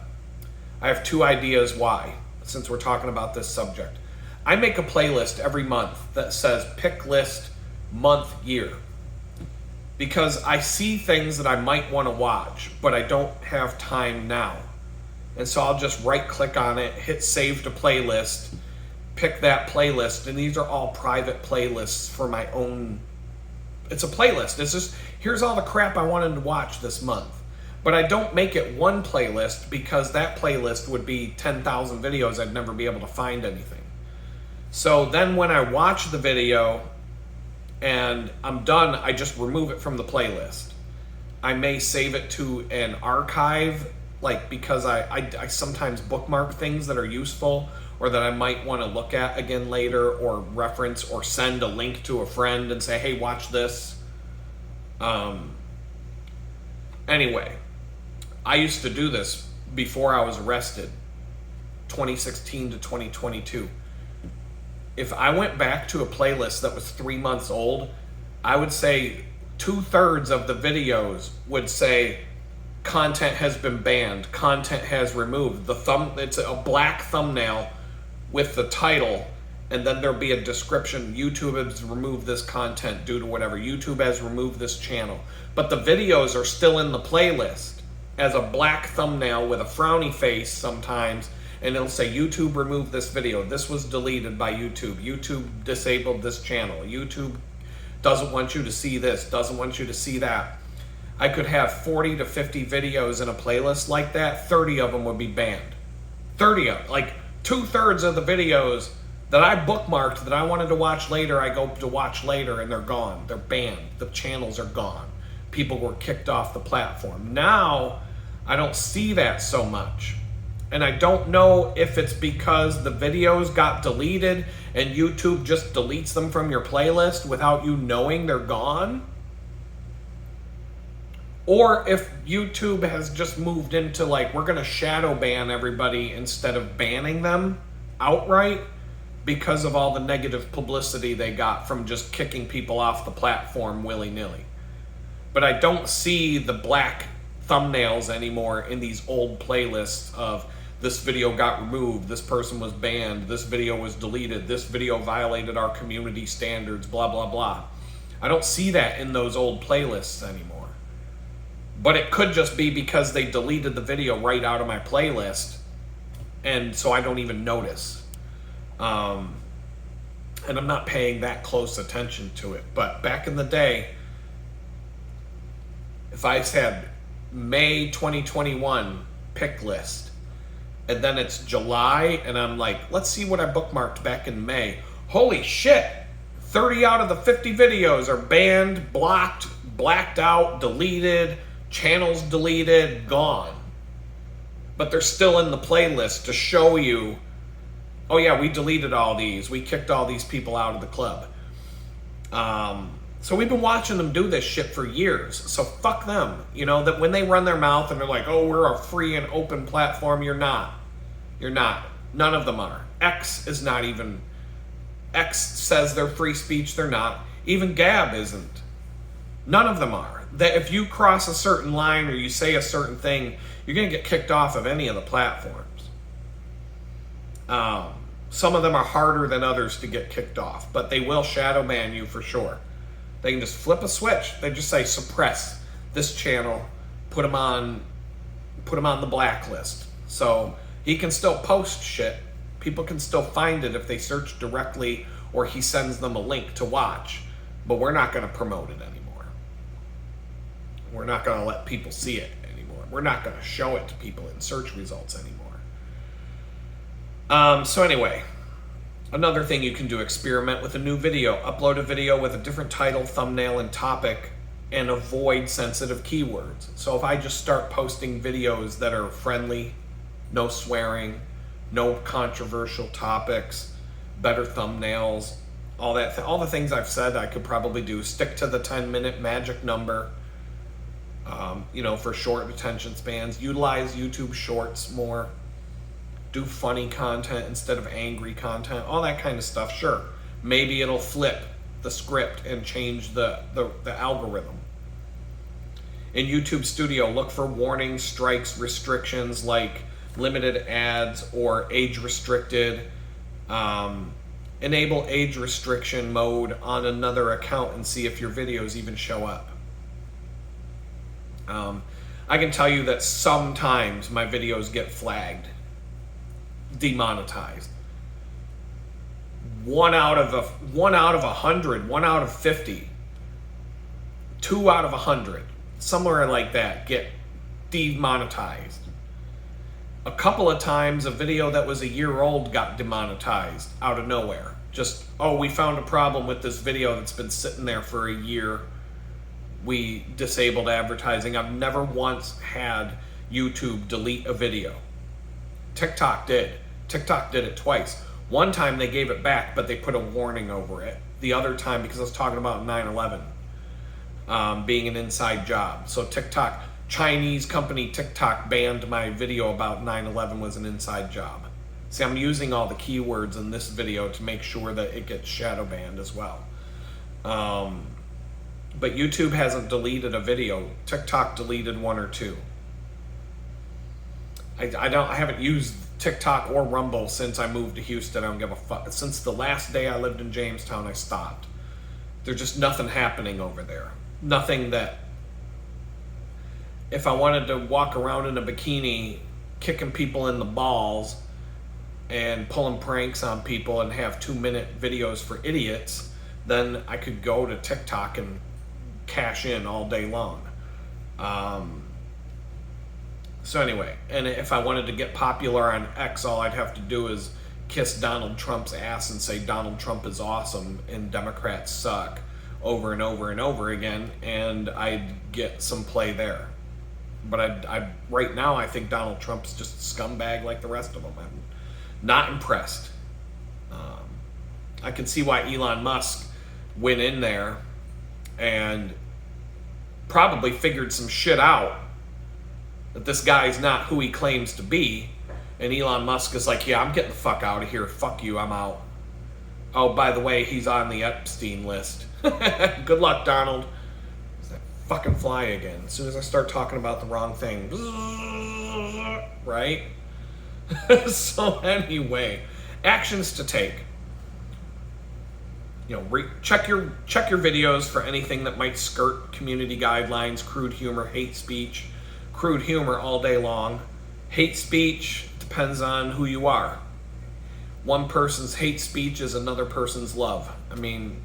I have two ideas why, since we're talking about this subject. I make a playlist every month that says pick list month year, because I see things that I might want to watch, but I don't have time now. And so I'll just right click on it, hit save to playlist, pick that playlist, and these are all private playlists for my own. It's a playlist. It's just, here's all the crap I wanted to watch this month. But I don't make it one playlist, because that playlist would be 10,000 videos. I'd never be able to find anything. So then when I watch the video and I'm done, I just remove it from the playlist. I may save it to an archive, like, because I sometimes bookmark things that are useful or that I might want to look at again later, or reference, or send a link to a friend and say, hey, watch this. Anyway, I used to do this before I was arrested, 2016 to 2022. If I went back to a playlist that was 3 months old, I would say 2/3 of the videos would say content has been banned, content has removed. It's a black thumbnail with the title, and then there'll be a description. YouTube has removed this content due to whatever. YouTube has removed this channel. But the videos are still in the playlist as a black thumbnail with a frowny face sometimes, and it'll say YouTube removed this video. This was deleted by YouTube. YouTube disabled this channel. YouTube doesn't want you to see this, doesn't want you to see that. I could have 40 to 50 videos in a playlist like that. 30 of them would be banned. 30 of them. Like 2/3 of the videos that I bookmarked that I wanted to watch later, I go to watch later, and they're gone. They're banned. The channels are gone. People were kicked off the platform. Now, I don't see that so much. And I don't know if it's because the videos got deleted and YouTube just deletes them from your playlist without you knowing they're gone. Or if YouTube has just moved into, like, we're going to shadow ban everybody instead of banning them outright because of all the negative publicity they got from just kicking people off the platform willy-nilly. But I don't see the black thumbnails anymore in these old playlists of this video got removed, this person was banned, this video was deleted, this video violated our community standards, blah, blah, blah. I don't see that in those old playlists anymore. But it could just be because they deleted the video right out of my playlist, and so I don't even notice. And I'm not paying that close attention to it. But back in the day, if I said May 2021 pick list, and then it's July, and I'm like, let's see what I bookmarked back in May. Holy shit! 30 out of the 50 videos are banned, blocked, blacked out, deleted, channels deleted, gone. But they're still in the playlist to show you, oh yeah, we deleted all these. We kicked all these people out of the club. So we've been watching them do this shit for years. So fuck them. You know, that when they run their mouth and they're like, oh, we're a free and open platform, you're not. You're not. None of them are. X is not even. X says they're free speech, they're not. Even Gab isn't. None of them are. That if you cross a certain line or you say a certain thing, you're going to get kicked off of any of the platforms. Some of them are harder than others to get kicked off, but they will shadow ban you for sure. They can just flip a switch. They just say suppress this channel, put them on the blacklist. So he can still post shit. People can still find it if they search directly or he sends them a link to watch. But we're not going to promote it anymore. We're not going to let people see it anymore. We're not going to show it to people in search results anymore. So anyway, another thing you can do, experiment with a new video. Upload a video with a different title, thumbnail, and topic, and avoid sensitive keywords. So if I just start posting videos that are friendly, no swearing, no controversial topics, better thumbnails, all the things I've said I could probably do. Stick to the 10-minute magic number. for short attention spans. Utilize YouTube Shorts more. Do funny content instead of angry content. All that kind of stuff, sure. Maybe it'll flip the script and change the algorithm. In YouTube Studio, look for warnings, strikes, restrictions like limited ads or age restricted. Enable age restriction mode on another account and see if your videos even show up. I can tell you that sometimes my videos get flagged, demonetized. 1 out of 100, 1 out of 50, 2 out of 100, somewhere like that, get demonetized. A couple of times a video that was a year old got demonetized out of nowhere. Just, oh, we found a problem with this video that's been sitting there for a year. We disabled advertising. I've never once had YouTube delete a video. TikTok did. TikTok did it twice. One time they gave it back, but they put a warning over it. The other time, because I was talking about 9/11 being an inside job. So TikTok, Chinese company TikTok banned my video about 9/11 was an inside job. See, I'm using all the keywords in this video to make sure that it gets shadow banned as well. But YouTube hasn't deleted a video. TikTok deleted 1 or 2. I haven't used TikTok or Rumble since I moved to Houston. I don't give a fuck. Since the last day I lived in Jamestown, I stopped. There's just nothing happening over there. Nothing that, if I wanted to walk around in a bikini, kicking people in the balls and pulling pranks on people and have 2-minute videos for idiots, then I could go to TikTok and cash in all day long. So anyway, and if I wanted to get popular on X, all I'd have to do is kiss Donald Trump's ass and say Donald Trump is awesome and Democrats suck over and over and over again, and I'd get some play there. But I right now I think Donald Trump's just a scumbag like the rest of them. I'm not impressed. I can see why Elon Musk went in there and probably figured some shit out, that this guy's not who he claims to be. And Elon Musk is like, yeah, I'm getting the fuck out of here. Fuck you, I'm out. Oh, by the way, he's on the Epstein list. Good luck, Donald. It's that fucking fly again. As soon as I start talking about the wrong thing. Right? So anyway, actions to take. Check your videos for anything that might skirt community guidelines, crude humor, hate speech. Crude humor all day long. Hate speech depends on who you are. One person's hate speech is another person's love. I mean,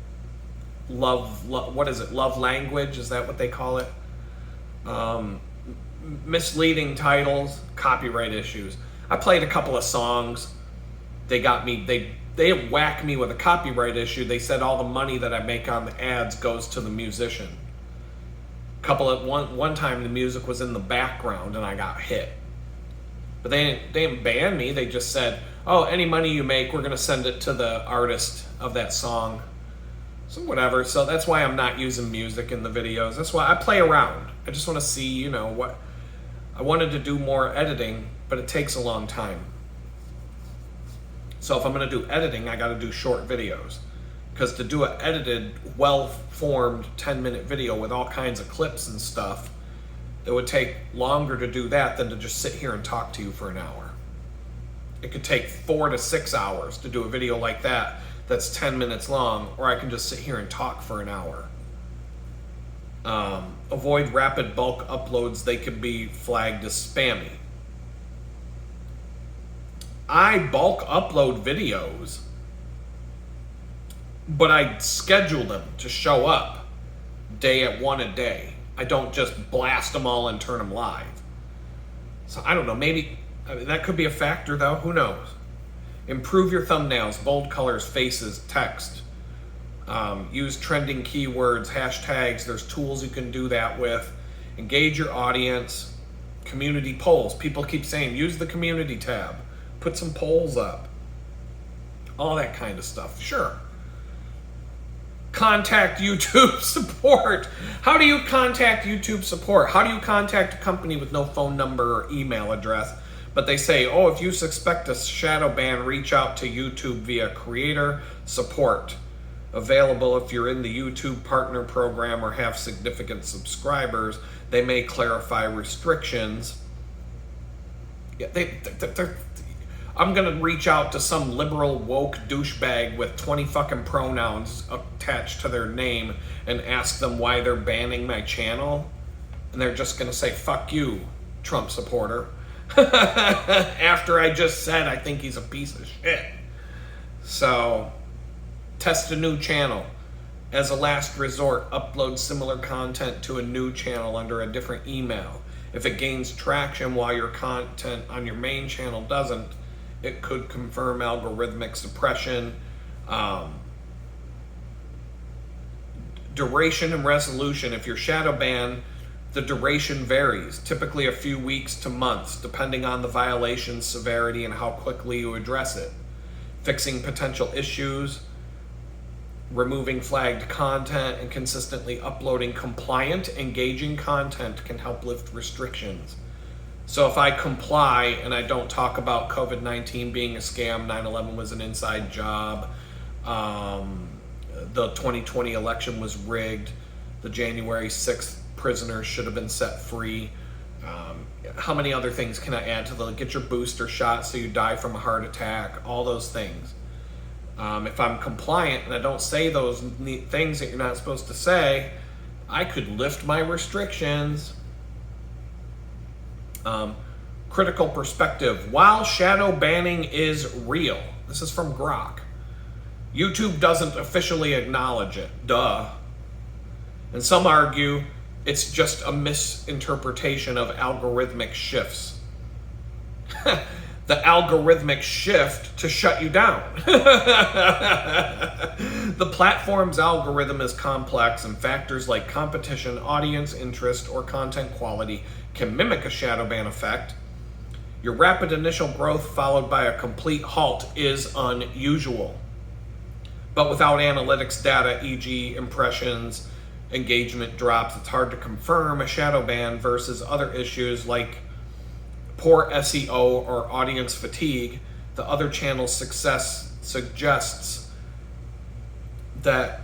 love what is it? Love language? Is that what they call it? Misleading titles, copyright issues. I played a couple of songs. They got me. They whacked me with a copyright issue. They said all the money that I make on the ads goes to the musician. One time the music was in the background and I got hit. But they didn't ban me. They just said, oh, any money you make, we're going to send it to the artist of that song. So whatever. So that's why I'm not using music in the videos. That's why I play around. I just want to see, what. I wanted to do more editing, but it takes a long time. So if I'm going to do editing, I got to do short videos. Because to do an edited, well-formed 10-minute video with all kinds of clips and stuff, it would take longer to do that than to just sit here and talk to you for an hour. It could take 4 to 6 hours to do a video like that that's 10 minutes long, or I can just sit here and talk for an hour. Avoid rapid bulk uploads. They could be flagged as spammy. I bulk upload videos, but I schedule them to show up at 1 a day. I don't just blast them all and turn them live. So I don't know, maybe that could be a factor though, who knows? Improve your thumbnails, bold colors, faces, text. Use trending keywords, hashtags. There's tools you can do that with. Engage your audience. Community polls. People keep saying, use the community tab. Put some polls up. All that kind of stuff, sure. contact YouTube support. How do you contact YouTube support? How do you contact a company with no phone number or email address? But they say, oh, if you suspect a shadow ban, reach out to YouTube via creator support. Available if you're in the YouTube partner program or have significant subscribers. They may clarify restrictions. Yeah, I'm gonna reach out to some liberal woke douchebag with 20 fucking pronouns attached to their name and ask them why they're banning my channel, and they're just gonna say, fuck you, Trump supporter. After I just said I think he's a piece of shit. So, test a new channel. As a last resort, upload similar content to a new channel under a different email. If it gains traction while your content on your main channel doesn't, it could confirm algorithmic suppression. Duration and resolution. If you're shadow banned, the duration varies, typically a few weeks to months, depending on the violation severity and how quickly you address it. Fixing potential issues, removing flagged content, and consistently uploading compliant, engaging content can help lift restrictions. So if I comply and I don't talk about COVID-19 being a scam, 9/11 was an inside job, the 2020 election was rigged, the January 6th prisoners should have been set free, how many other things can I add to the, get your booster shot so you die from a heart attack, all those things. If I'm compliant and I don't say those things that you're not supposed to say, I could lift my restrictions. Critical perspective. While shadow banning is real, this is from Grok, YouTube doesn't officially acknowledge it. Duh. And some argue it's just a misinterpretation of algorithmic shifts. The algorithmic shift to shut you down. The platform's algorithm is complex, and factors like competition, audience interest, or content quality can mimic a shadow ban effect. Your rapid initial growth followed by a complete halt is unusual. But without analytics data, e.g. impressions, engagement drops, it's hard to confirm a shadow ban versus other issues like poor SEO or audience fatigue. The other channel's success suggests that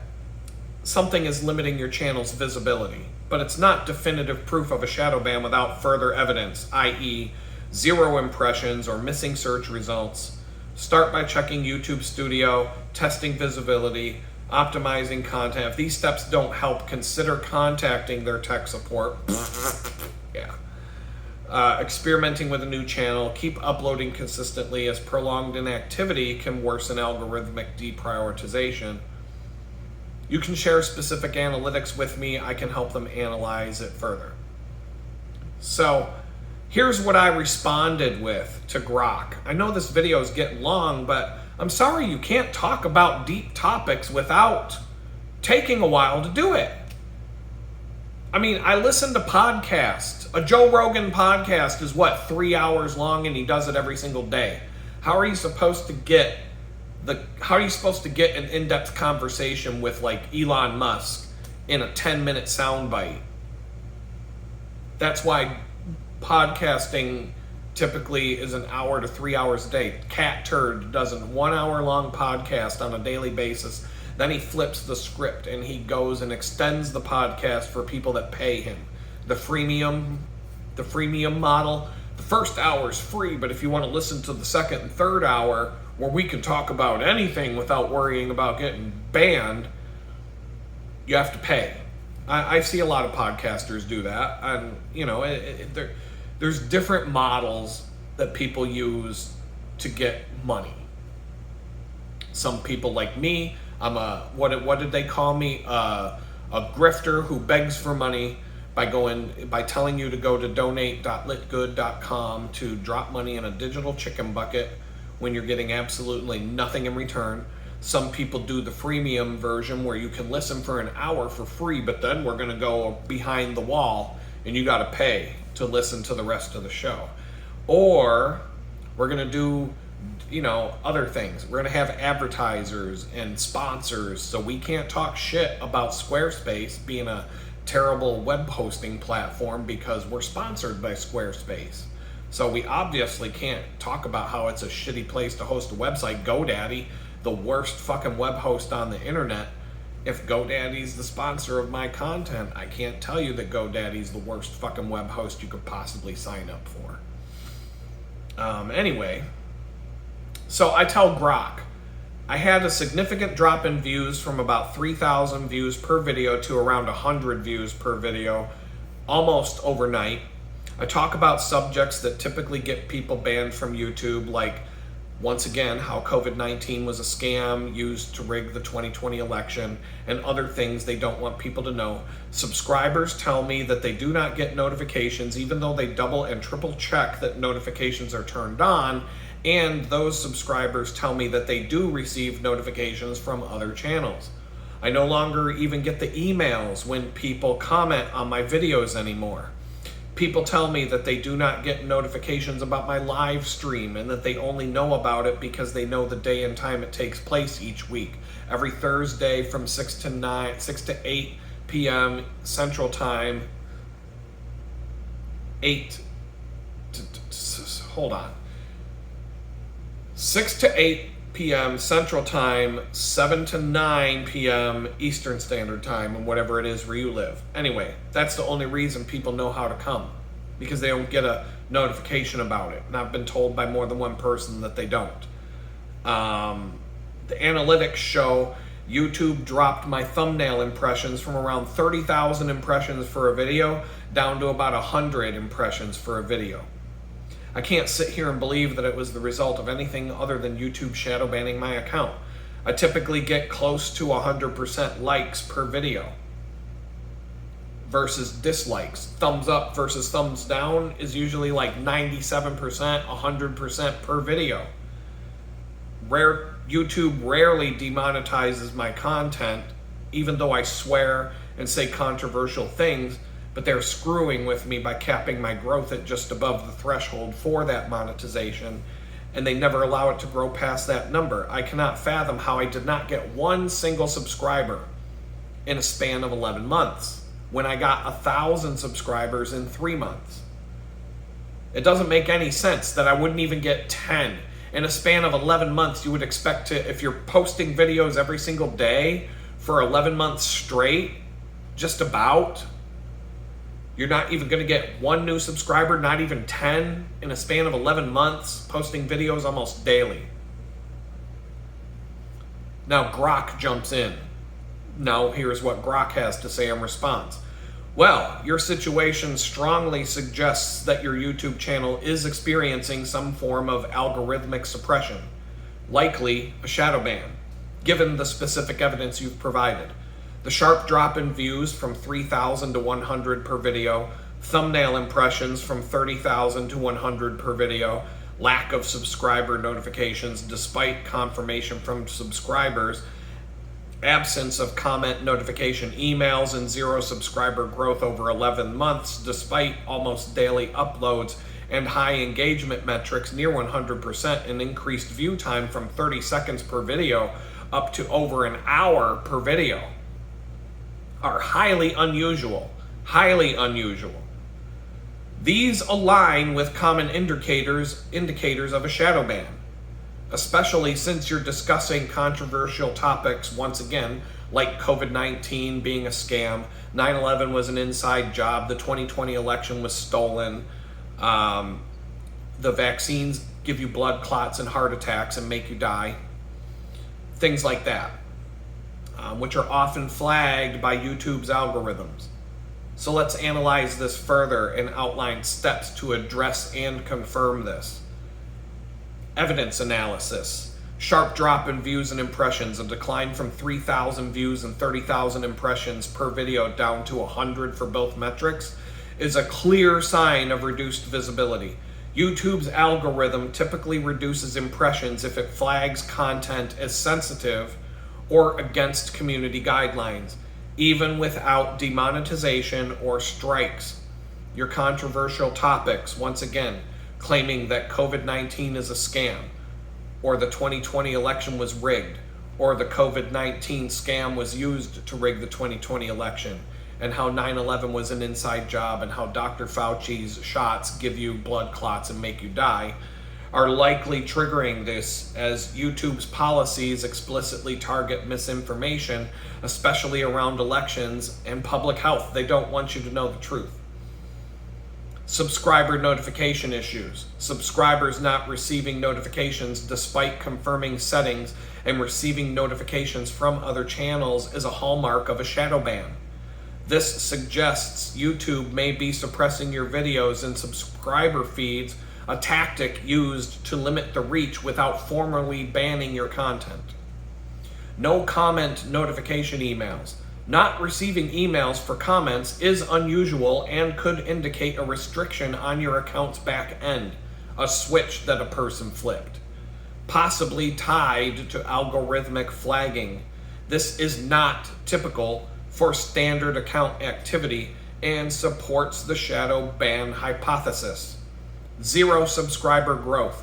something is limiting your channel's visibility, but it's not definitive proof of a shadow ban without further evidence, i.e. 0 impressions or missing search results. Start by checking YouTube Studio, testing visibility, optimizing content. If these steps don't help, consider contacting their tech support. Experimenting with a new channel. Keep uploading consistently, as prolonged inactivity can worsen algorithmic deprioritization. You can share specific analytics with me. I can help them analyze it further. So here's what I responded with to Grok. I know this video is getting long, but I'm sorry you can't talk about deep topics without taking a while to do it. I mean, I listen to podcasts. A Joe Rogan podcast is 3 hours long, and he does it every single day. How are you supposed to get an in-depth conversation with like Elon Musk in a 10-minute soundbite? That's why podcasting typically is an hour to 3 hours a day. Cat Turd does a 1 hour long podcast on a daily basis. Then he flips the script and he goes and extends the podcast for people that pay him. The freemium model, the first hour is free, but if you want to listen to the second and third hour where we can talk about anything without worrying about getting banned, you have to pay. I see a lot of podcasters do that, and there's different models that people use to get money. Some people like me, I'm a, what did they call me? A grifter who begs for money by telling you to go to donate.litgood.com to drop money in a digital chicken bucket when you're getting absolutely nothing in return. Some people do the freemium version where you can listen for an hour for free, but then we're going to go behind the wall and you got to pay to listen to the rest of the show. Or we're going to do other things. We're going to have advertisers and sponsors, so we can't talk shit about Squarespace being a terrible web hosting platform because we're sponsored by Squarespace. So we obviously can't talk about how it's a shitty place to host a website. GoDaddy, the worst fucking web host on the internet. If GoDaddy's the sponsor of my content, I can't tell you that GoDaddy's the worst fucking web host you could possibly sign up for. Anyway, so I tell Grok, I had a significant drop in views from about 3,000 views per video to around 100 views per video almost overnight. I talk about subjects that typically get people banned from YouTube, like, once again, how COVID-19 was a scam used to rig the 2020 election, and other things they don't want people to know. Subscribers tell me that they do not get notifications, even though they double and triple check that notifications are turned on, and those subscribers tell me that they do receive notifications from other channels. I no longer even get the emails when people comment on my videos anymore. People tell me that they do not get notifications about my live stream and that they only know about it because they know the day and time it takes place each week. Every Thursday from 6 to 8 p.m. Central Time, 6 to 8 p.m. Central Time, 7 to 9 p.m. Eastern Standard Time, and whatever it is where you live. Anyway, that's the only reason people know how to come, because they don't get a notification about it. And I've been told by more than one person that they don't. The analytics show YouTube dropped my thumbnail impressions from around 30,000 impressions for a video down to about 100 impressions for a video. I can't sit here and believe that it was the result of anything other than YouTube shadow banning my account. I typically get close to 100% likes per video versus dislikes. Thumbs up versus thumbs down is usually like 97%, 100% per video. YouTube rarely demonetizes my content, even though I swear and say controversial things, but they're screwing with me by capping my growth at just above the threshold for that monetization, and they never allow it to grow past that number. I cannot fathom how I did not get one single subscriber in a span of 11 months when I got 1,000 subscribers in 3 months. It doesn't make any sense that I wouldn't even get 10. In a span of 11 months, you would expect to, if you're posting videos every single day for 11 months straight, just about, you're not even going to get one new subscriber, not even 10 in a span of 11 months, posting videos almost daily. Now Grok jumps in. Now here's what Grok has to say in response. Well, your situation strongly suggests that your YouTube channel is experiencing some form of algorithmic suppression, likely a shadow ban, given the specific evidence you've provided. The sharp drop in views from 3,000 to 100 per video, thumbnail impressions from 30,000 to 100 per video, lack of subscriber notifications despite confirmation from subscribers, absence of comment notification emails, and zero subscriber growth over 11 months despite almost daily uploads, and high engagement metrics near 100% and increased view time from 30 seconds per video up to over an hour per video are highly unusual. These align with common indicators of a shadow ban, especially since you're discussing controversial topics once again, like COVID-19 being a scam, 9/11 was an inside job, the 2020 election was stolen, the vaccines give you blood clots and heart attacks and make you die, things like that, which are often flagged by YouTube's algorithms. So let's analyze this further and outline steps to address and confirm this. Evidence analysis. Sharp drop in views and impressions, a decline from 3,000 views and 30,000 impressions per video down to 100 for both metrics, is a clear sign of reduced visibility. YouTube's algorithm typically reduces impressions if it flags content as sensitive or against community guidelines, even without demonetization or strikes. Your controversial topics, once again, claiming that COVID-19 is a scam, or the 2020 election was rigged, or the COVID-19 scam was used to rig the 2020 election, and how 9/11 was an inside job, and how Dr. Fauci's shots give you blood clots and make you die, are likely triggering this, as YouTube's policies explicitly target misinformation, especially around elections and public health. They don't want you to know the truth. Subscriber notification issues. Subscribers not receiving notifications despite confirming settings and receiving notifications from other channels is a hallmark of a shadow ban. This suggests YouTube may be suppressing your videos and subscriber feeds, a tactic used to limit the reach without formally banning your content. No comment notification emails. Not receiving emails for comments is unusual and could indicate a restriction on your account's back end, a switch that a person flipped, possibly tied to algorithmic flagging. This is not typical for standard account activity and supports the shadow ban hypothesis. Zero subscriber growth.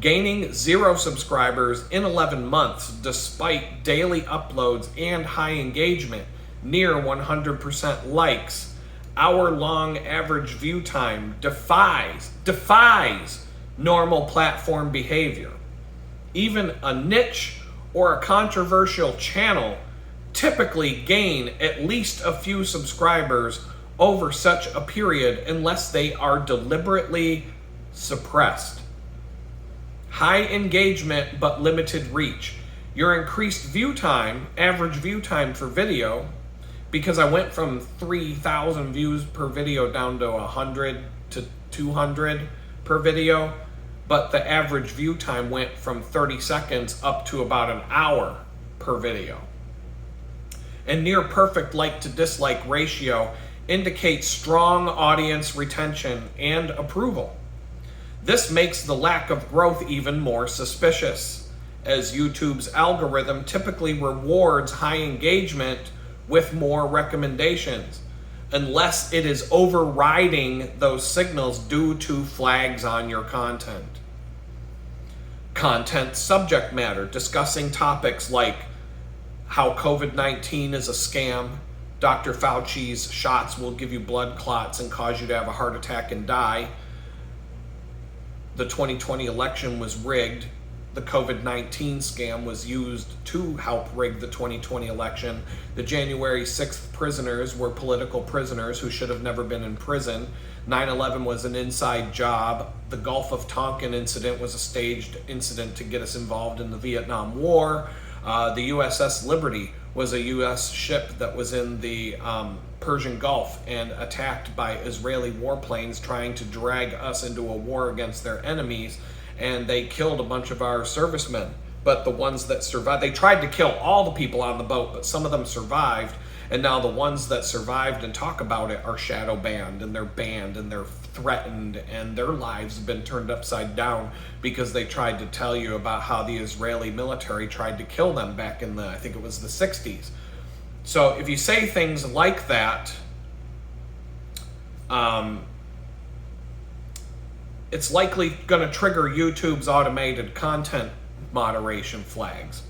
Gaining 0 subscribers in 11 months despite daily uploads and high engagement, near 100% likes, hour-long average view time, defies normal platform behavior. Even a niche or a controversial channel typically gain at least a few subscribers over such a period unless they are deliberately suppressed. High engagement but limited reach. Your increased view time, average view time for video, because I went from 3,000 views per video down to 100 to 200 per video, but the average view time went from 30 seconds up to about an hour per video. And near perfect like to dislike ratio indicates strong audience retention and approval. This makes the lack of growth even more suspicious, as YouTube's algorithm typically rewards high engagement with more recommendations, unless it is overriding those signals due to flags on your content. Content subject matter, discussing topics like how COVID-19 is a scam, Dr. Fauci's shots will give you blood clots and cause you to have a heart attack and die, the 2020 election was rigged, the COVID-19 scam was used to help rig the 2020 election, the January 6th prisoners were political prisoners who should have never been in prison, 9/11 was an inside job, the Gulf of Tonkin incident was a staged incident to get us involved in the Vietnam War, the USS Liberty was a U.S. ship that was in the Persian Gulf and attacked by Israeli warplanes trying to drag us into a war against their enemies, and they killed a bunch of our servicemen. But the ones that survived, they tried to kill all the people on the boat, but some of them survived, and now the ones that survived and talk about it are shadow banned, and they're threatened, and their lives have been turned upside down because they tried to tell you about how the Israeli military tried to kill them back in I think it was the 60s. So if you say things like that, it's likely going to trigger YouTube's automated content moderation flags.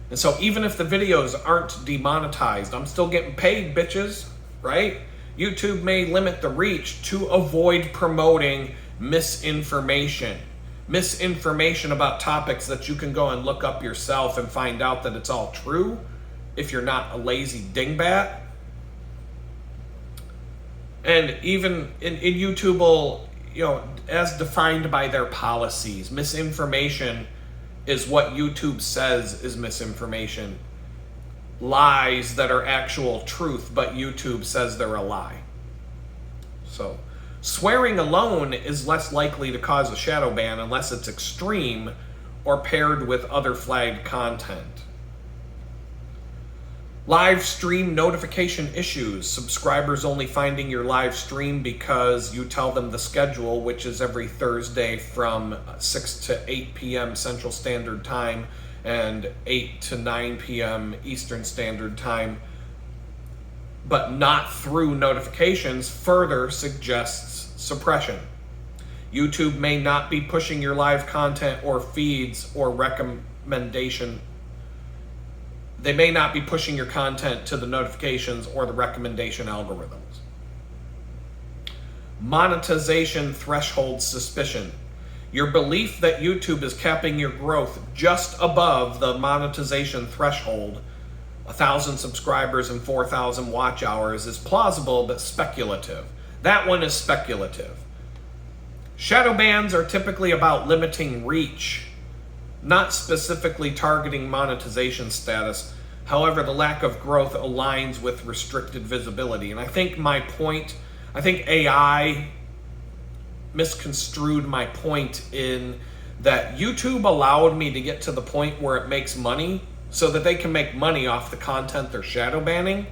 And so even if the videos aren't demonetized, I'm still getting paid, bitches, right? YouTube may limit the reach to avoid promoting misinformation. Misinformation about topics that you can go and look up yourself and find out that it's all true if you're not a lazy dingbat. And even in YouTube will, as defined by their policies, misinformation is what YouTube says is misinformation. Lies that are actual truth, but YouTube says they're a lie. So, swearing alone is less likely to cause a shadow ban unless it's extreme or paired with other flagged content. Live stream notification issues. Subscribers only finding your live stream because you tell them the schedule, which is every Thursday from 6 to 8 p.m. Central Standard Time and 8 to 9 p.m. Eastern Standard Time, but not through notifications, further suggests suppression. YouTube may not be pushing your live content or feeds or recommendation. They may not be pushing your content to the notifications or the recommendation algorithms. Monetization threshold suspicion. Your belief that YouTube is capping your growth just above the monetization threshold, 1,000 subscribers and 4,000 watch hours, is plausible but speculative. That one is speculative. Shadow bans are typically about limiting reach, not specifically targeting monetization status. However, the lack of growth aligns with restricted visibility. And I think AI misconstrued my point in that YouTube allowed me to get to the point where it makes money so that they can make money off the content they're shadow banning,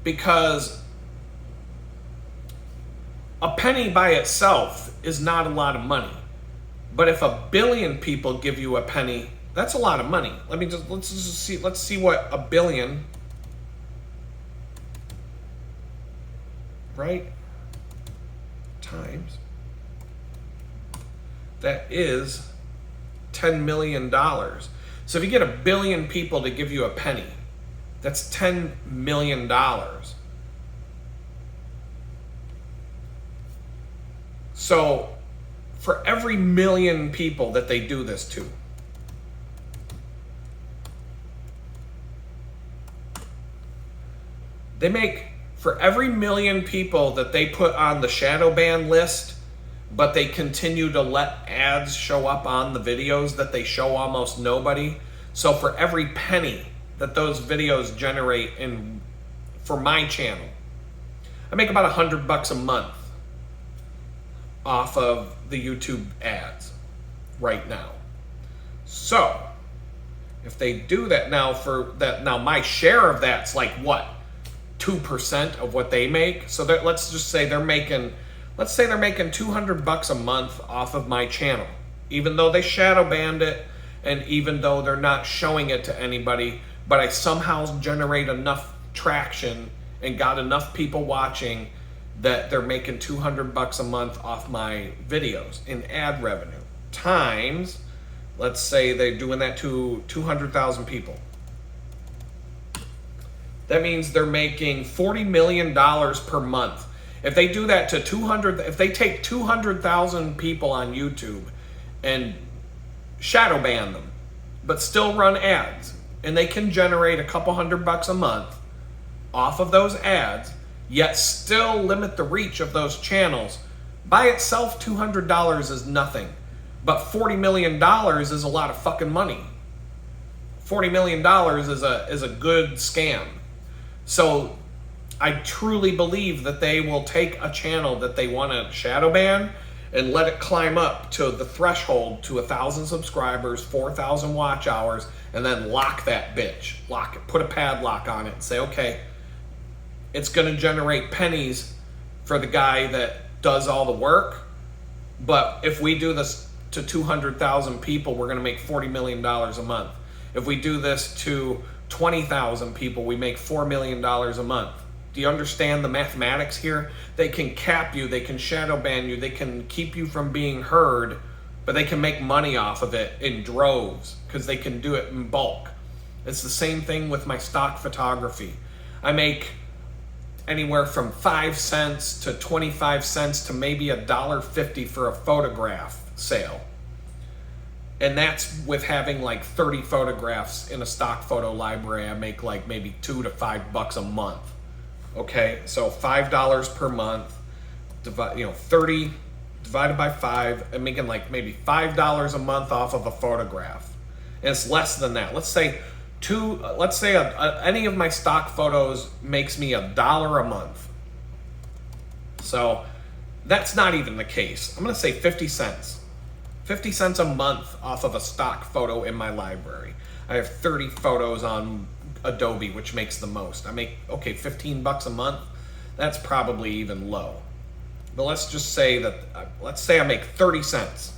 because a penny by itself is not a lot of money. But if 1 billion people give you a penny, that's a lot of money. Let's see what 1 billion, right, times. That is $10 million. So if you get 1 billion people to give you a penny, that's $10 million. So for every million people that they do this to, they make, for every million people that they put on the shadow ban list, but they continue to let ads show up on the videos that they show almost nobody. So for every penny that those videos generate for my channel, I make about $100 a month off of the YouTube ads right now. So if they do that now, my share of that's like what, 2% of what they make. So let's just say they're making $200 a month off of my channel, even though they shadow banned it and even though they're not showing it to anybody, but I somehow generate enough traction and got enough people watching that they're making $200 a month off my videos in ad revenue, times, let's say they're doing that to 200,000 people. That means they're making $40 million per month. If they do that to if they take 200,000 people on YouTube and shadow ban them, but still run ads, and they can generate a couple $100 a month off of those ads, yet still limit the reach of those channels, by itself $200 is nothing. But $40 million is a lot of fucking money. $40 million is a good scam. So I truly believe that they will take a channel that they want to shadow ban and let it climb up to the threshold to 1,000 subscribers, 4,000 watch hours, and then lock that bitch. Lock it, put a padlock on it and say, okay, it's going to generate pennies for the guy that does all the work. But if we do this to 200,000 people, we're going to make $40 million a month. If we do this to 20,000 people, we make $4 million a month. Do you understand the mathematics here? They can cap you, they can shadow ban you, they can keep you from being heard, but they can make money off of it in droves because they can do it in bulk. It's the same thing with my stock photography. I make anywhere from 5 cents to 25 cents to maybe $1.50 for a photograph sale. And that's with having like 30 photographs in a stock photo library. I make like maybe $2 to $5 a month. Okay, so $5 per month, 30 divided by 5, I'm making like maybe $5 a month off of a photograph. And it's less than that. Let's say any of my stock photos makes me $1 a month. So that's not even the case. I'm gonna say 50 cents. 50 cents a month off of a stock photo in my library. I have 30 photos on Adobe, which makes the most. I make, okay, $15 a month. That's probably even low. But let's just say that, let's say I make 30 cents.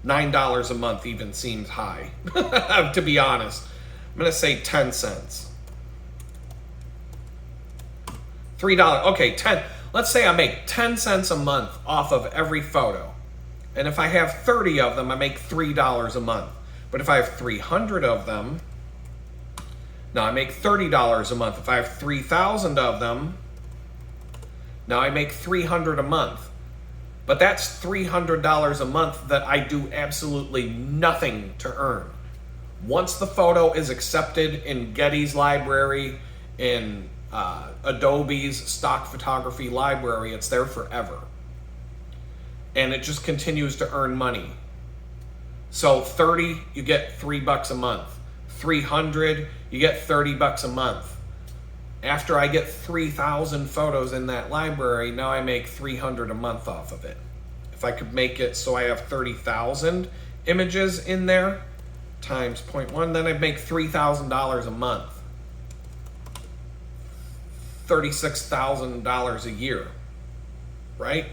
$9 a month even seems high, to be honest. I'm gonna say 10 cents. $3, okay, 10. let's say I make 10 cents a month off of every photo. And if I have 30 of them, I make $3 a month. But if I have 300 of them, now I make $30 a month. If I have 3,000 of them, now I make $300 a month. But that's $300 a month that I do absolutely nothing to earn. Once the photo is accepted in Getty's library, in Adobe's stock photography library, it's there forever. And it just continues to earn money. So 30, you get $3 a month. 300, you get $30 a month. After I get 3,000 photos in that library, now I make $300 a month off of it. If I could make it so I have 30,000 images in there, times 0.1, then I'd make $3,000 a month. $36,000 a year, right?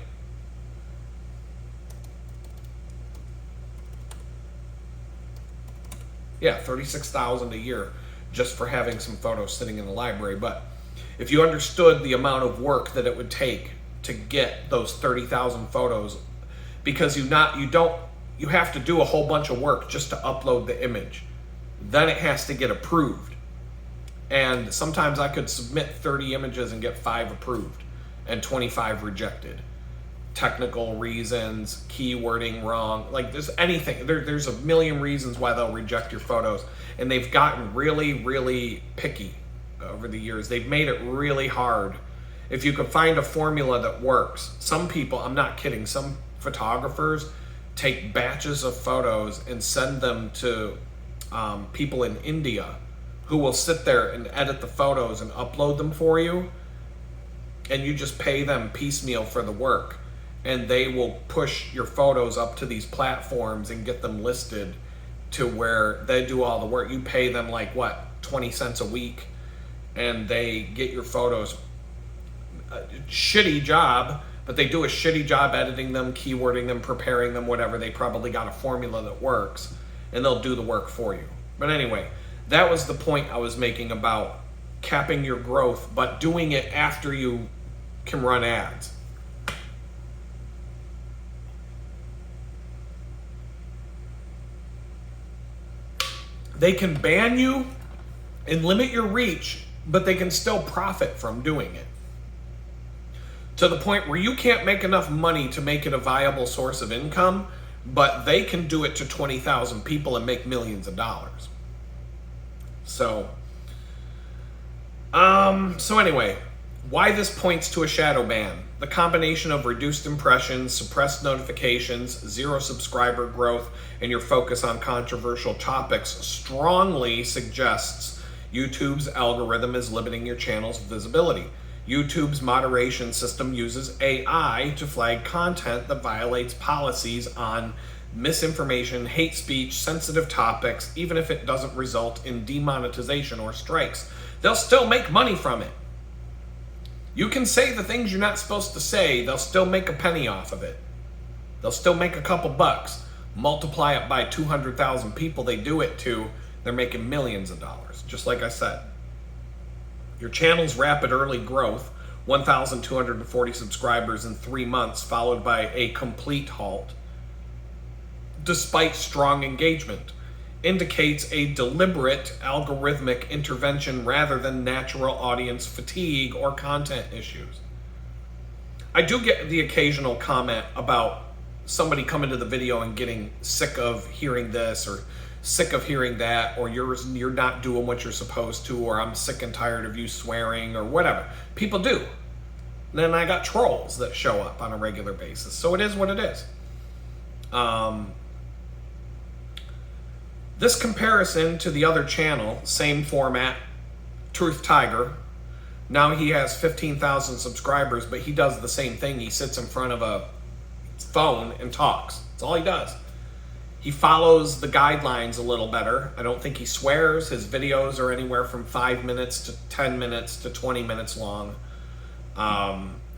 Yeah, $36,000 a year just for having some photos sitting in the library. But if you understood the amount of work that it would take to get those 30,000 photos, because you have to do a whole bunch of work just to upload the image. Then it has to get approved. And sometimes I could submit 30 images and get 5 approved and 25 rejected. Technical reasons, keywording wrong, like there's anything. There's a million reasons why they'll reject your photos. And they've gotten really, really picky over the years. They've made it really hard. If you can find a formula that works, some people, I'm not kidding, some photographers take batches of photos and send them to people in India who will sit there and edit the photos and upload them for you. And you just pay them piecemeal for the work. And they will push your photos up to these platforms and get them listed to where they do all the work. You pay them like, what, 20 cents a week, and they get your photos. A shitty job, but they do a shitty job editing them, keywording them, preparing them, whatever. They probably got a formula that works, and they'll do the work for you. But anyway, that was the point I was making about capping your growth, but doing it after you can run ads. They can ban you and limit your reach, but they can still profit from doing it. To the point where you can't make enough money to make it a viable source of income, but they can do it to 20,000 people and make millions of dollars. So anyway, why this points to a shadow ban. The combination of reduced impressions, suppressed notifications, zero subscriber growth, and your focus on controversial topics strongly suggests YouTube's algorithm is limiting your channel's visibility. YouTube's moderation system uses AI to flag content that violates policies on misinformation, hate speech, sensitive topics, even if it doesn't result in demonetization or strikes. They'll still make money from it. You can say the things you're not supposed to say, they'll still make a penny off of it. They'll still make a couple bucks. Multiply it by 200,000 people they do it to, they're making millions of dollars, just like I said. Your channel's rapid early growth, 1,240 subscribers in 3 months, followed by a complete halt, despite strong engagement, indicates a deliberate algorithmic intervention rather than natural audience fatigue or content issues. I do get the occasional comment about somebody coming to the video and getting sick of hearing this or sick of hearing that, or you're not doing what you're supposed to, or I'm sick and tired of you swearing, or whatever. People do. And then I got trolls that show up on a regular basis. So it is what it is. This comparison to the other channel, same format, Truth Tiger. Now he has 15,000 subscribers, but he does the same thing. He sits in front of a phone and talks. That's all he does. He follows the guidelines a little better. I don't think he swears. His videos are anywhere from 5 minutes to 10 minutes to 20 minutes long.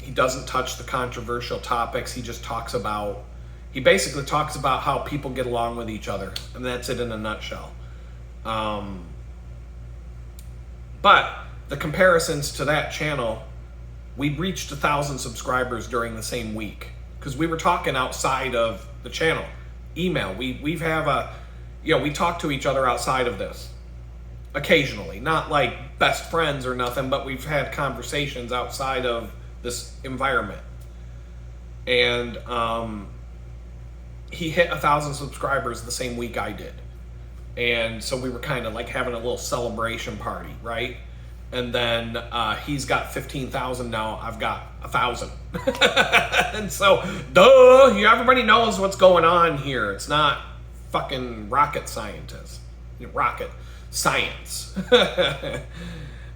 He doesn't touch the controversial topics. He basically talks about how people get along with each other, and that's it in a nutshell. But the comparisons to that channel, we reached 1,000 subscribers during the same week because we were talking outside of the channel. Email. We talk to each other outside of this occasionally, not like best friends or nothing, but we've had conversations outside of this environment. And he hit 1,000 subscribers the same week I did. And so we were kind of like having a little celebration party, right? And then he's got 15,000 now. I've got 1,000. And so, everybody knows what's going on here. It's not fucking rocket scientists. Rocket science.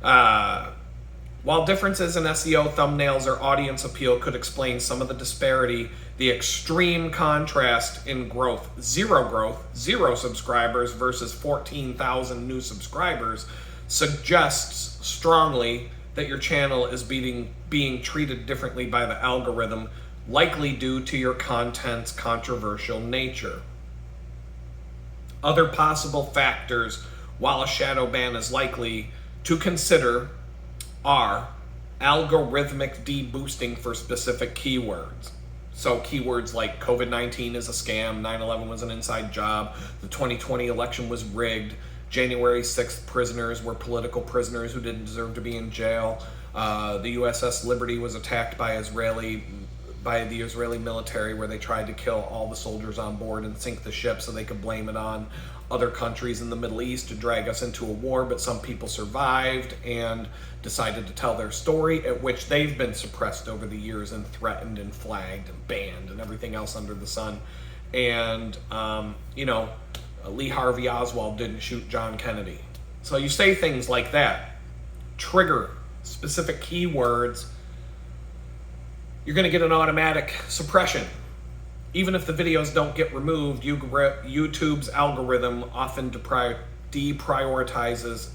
While differences in SEO, thumbnails, or audience appeal could explain some of the disparity, the extreme contrast in growth, zero subscribers versus 14,000 new subscribers, suggests strongly that your channel is being treated differently by the algorithm, likely due to your content's controversial nature. Other possible factors, while a shadow ban is likely to consider, are algorithmic deboosting for specific keywords. So keywords like COVID-19 is a scam, 9/11 was an inside job, the 2020 election was rigged, January 6th prisoners were political prisoners who didn't deserve to be in jail, the USS Liberty was attacked by the Israeli military, where they tried to kill all the soldiers on board and sink the ship so they could blame it on other countries in the Middle East to drag us into a war, but some people survived and decided to tell their story, at which they've been suppressed over the years and threatened and flagged and banned and everything else under the sun. And, Lee Harvey Oswald didn't shoot John Kennedy. So you say things like that, trigger specific keywords, you're going to get an automatic suppression. Even if the videos don't get removed, YouTube's algorithm often deprioritizes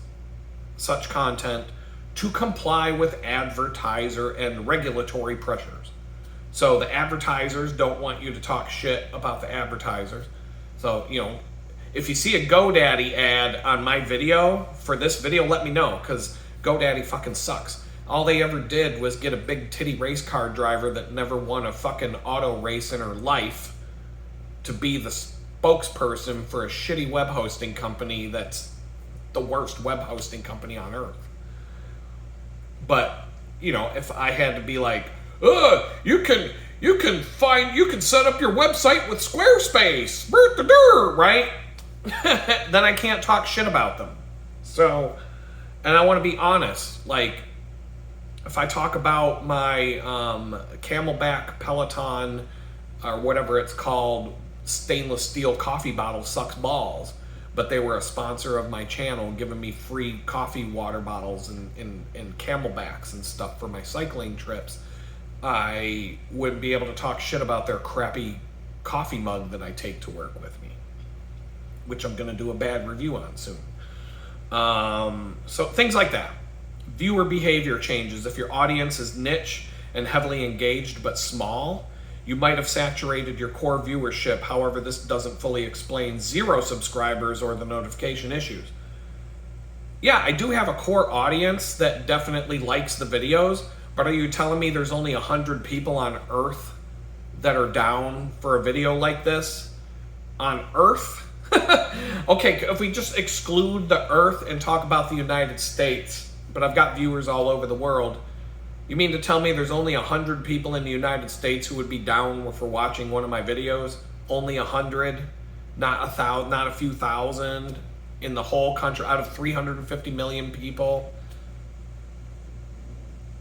such content to comply with advertiser and regulatory pressures. So the advertisers don't want you to talk shit about the advertisers. So, if you see a GoDaddy ad on my video, for this video, let me know, because GoDaddy fucking sucks. All they ever did was get a big titty race car driver that never won a fucking auto race in her life to be the spokesperson for a shitty web hosting company that's the worst web hosting company on earth. But, if I had to be like, you can set up your website with Squarespace, right? Then I can't talk shit about them. So, and I want to be honest, like, if I talk about my Camelback Peloton, or whatever it's called, stainless steel coffee bottle sucks balls, but they were a sponsor of my channel, giving me free coffee water bottles and Camelbacks and stuff for my cycling trips, I wouldn't be able to talk shit about their crappy coffee mug that I take to work with me, which I'm going to do a bad review on soon. So things like that. Viewer behavior changes. If your audience is niche and heavily engaged but small, you might have saturated your core viewership. However, this doesn't fully explain zero subscribers or the notification issues. Yeah, I do have a core audience that definitely likes the videos, but are you telling me there's only 100 people on Earth that are down for a video like this? On Earth? Okay, if we just exclude the Earth and talk about the United States, but I've got viewers all over the world, you mean to tell me there's only 100 people in the United States who would be down for watching one of my videos? Only 100? Not 1,000, not a few thousand in the whole country out of 350 million people?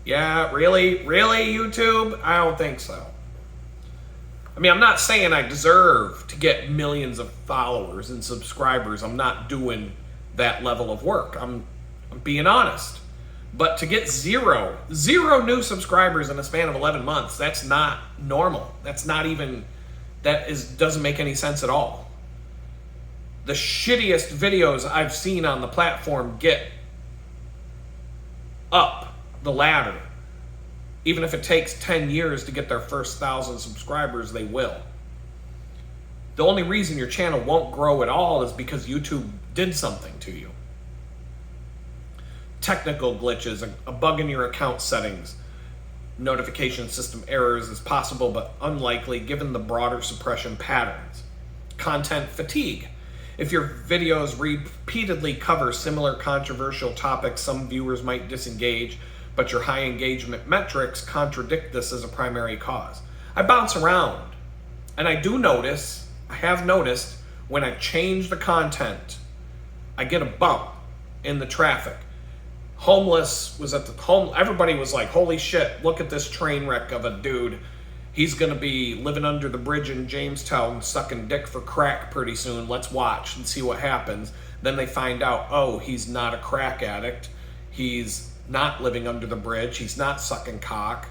Yeah, really, YouTube? I don't think so. I mean, I'm not saying I deserve to get millions of followers and subscribers. I'm not doing that level of work. I'm being honest. But to get zero new subscribers in a span of 11 months, that's not normal. Doesn't make any sense at all. The shittiest videos I've seen on the platform get up the ladder. Even if it takes 10 years to get their first 1,000 subscribers, they will. The only reason your channel won't grow at all is because YouTube did something to you. Technical glitches, a bug in your account settings, notification system errors is possible but unlikely given the broader suppression patterns. Content fatigue. If your videos repeatedly cover similar controversial topics, some viewers might disengage, but your high engagement metrics contradict this as a primary cause. I bounce around, and I have noticed, when I change the content, I get a bump in the traffic. Homeless was at the home. Everybody was like, holy shit, look at this train wreck of a dude. He's going to be living under the bridge in Jamestown, sucking dick for crack pretty soon. Let's watch and see what happens. Then they find out, oh, he's not a crack addict. He's not living under the bridge. He's not sucking cock.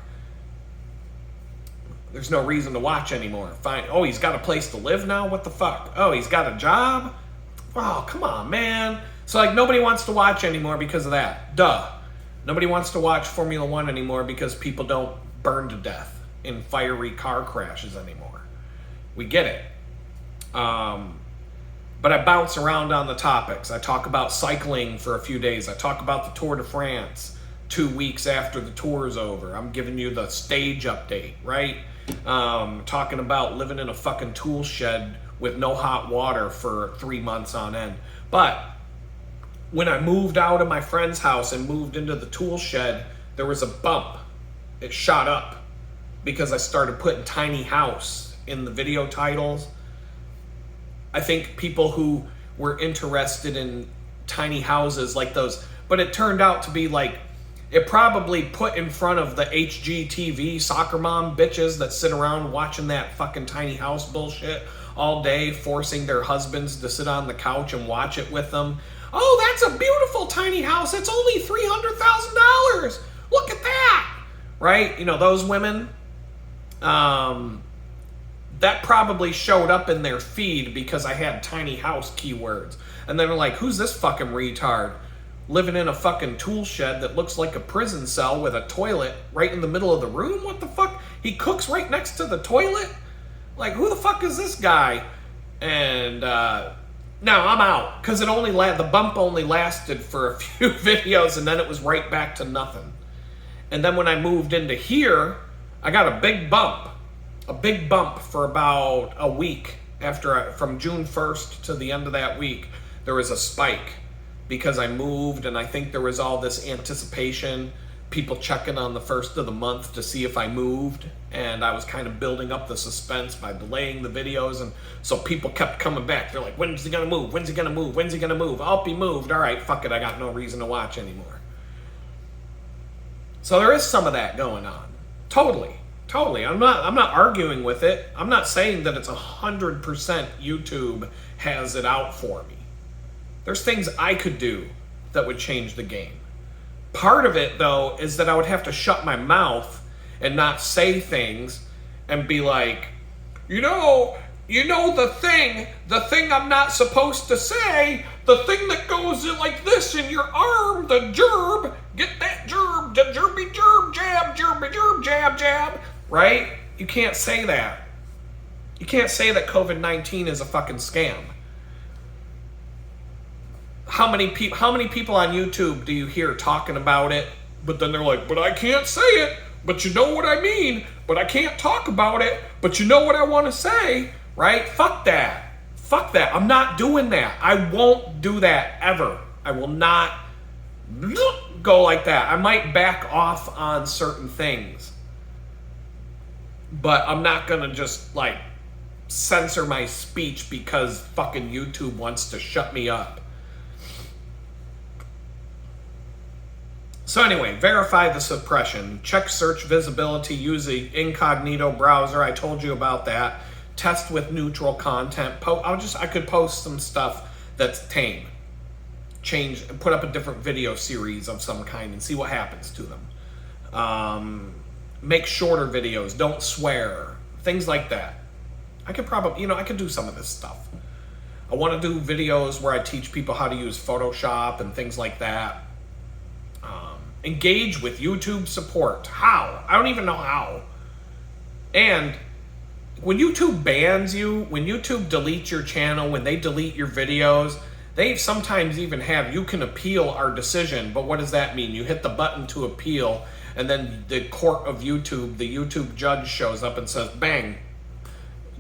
There's no reason to watch anymore. Fine. Oh, he's got a place to live now? What the fuck? Oh, he's got a job? Oh, come on, man. So, like, nobody wants to watch anymore because of that. Duh. Nobody wants to watch Formula One anymore because people don't burn to death in fiery car crashes anymore. We get it. But I bounce around on the topics. I talk about cycling for a few days. I talk about the Tour de France 2 weeks after the tour is over. I'm giving you the stage update, right? Talking about living in a fucking tool shed with no hot water for 3 months on end. But when I moved out of my friend's house and moved into the tool shed, there was a bump. It shot up because I started putting tiny house in the video titles. I think people who were interested in tiny houses like those, but it turned out to be like, it probably put in front of the HGTV soccer mom bitches that sit around watching that fucking tiny house bullshit all day, forcing their husbands to sit on the couch and watch it with them. Oh, that's a beautiful tiny house. It's only $300,000. Look at that. Right? You know, those women, that probably showed up in their feed because I had tiny house keywords. And they were like, who's this fucking retard living in a fucking tool shed that looks like a prison cell with a toilet right in the middle of the room? What the fuck? He cooks right next to the toilet? Like, who the fuck is this guy? And now I'm out because it only the bump only lasted for a few videos, and then it was right back to nothing. And then when I moved into here, I got a big bump for about a week after from June 1st to the end of that week. There was a spike because I moved, and I think there was all this anticipation, people checking on the first of the month to see if I moved, and I was kind of building up the suspense by delaying the videos, and so people kept coming back. They're like, when's he gonna move? When's he gonna move? When's he gonna move? I'll be moved. All right, fuck it, I got no reason to watch anymore. So there is some of that going on. Totally. I'm not arguing with it. I'm not saying that it's 100% YouTube has it out for me. There's things I could do that would change the game. Part of it, though, is that I would have to shut my mouth and not say things and be like, you know the thing I'm not supposed to say, the thing that goes in like this in your arm, the gerb, get that gerb, the gerby gerb, jab, gerby gerb, jab, jab, right? You can't say that. You can't say that COVID-19 is a fucking scam. How many people on YouTube do you hear talking about it, but then they're like, but I can't say it, but you know what I mean, but I can't talk about it, but you know what I want to say, right? Fuck that. I'm not doing that. I won't do that ever. I will not go like that. I might back off on certain things, but I'm not going to just like censor my speech because fucking YouTube wants to shut me up. So anyway, verify the suppression. Check search visibility. Use the incognito browser. I told you about that. Test with neutral content. I could post some stuff that's tame. Put up a different video series of some kind and see what happens to them. Make shorter videos. Don't swear. Things like that. I could do some of this stuff. I want to do videos where I teach people how to use Photoshop and things like that. Engage with YouTube support. How? I don't even know how. And when YouTube bans you, when YouTube deletes your channel, when they delete your videos, They sometimes even have, you can appeal our decision, but what does that mean? You hit the button to appeal, and then the court of YouTube, the YouTube judge shows up and says, bang,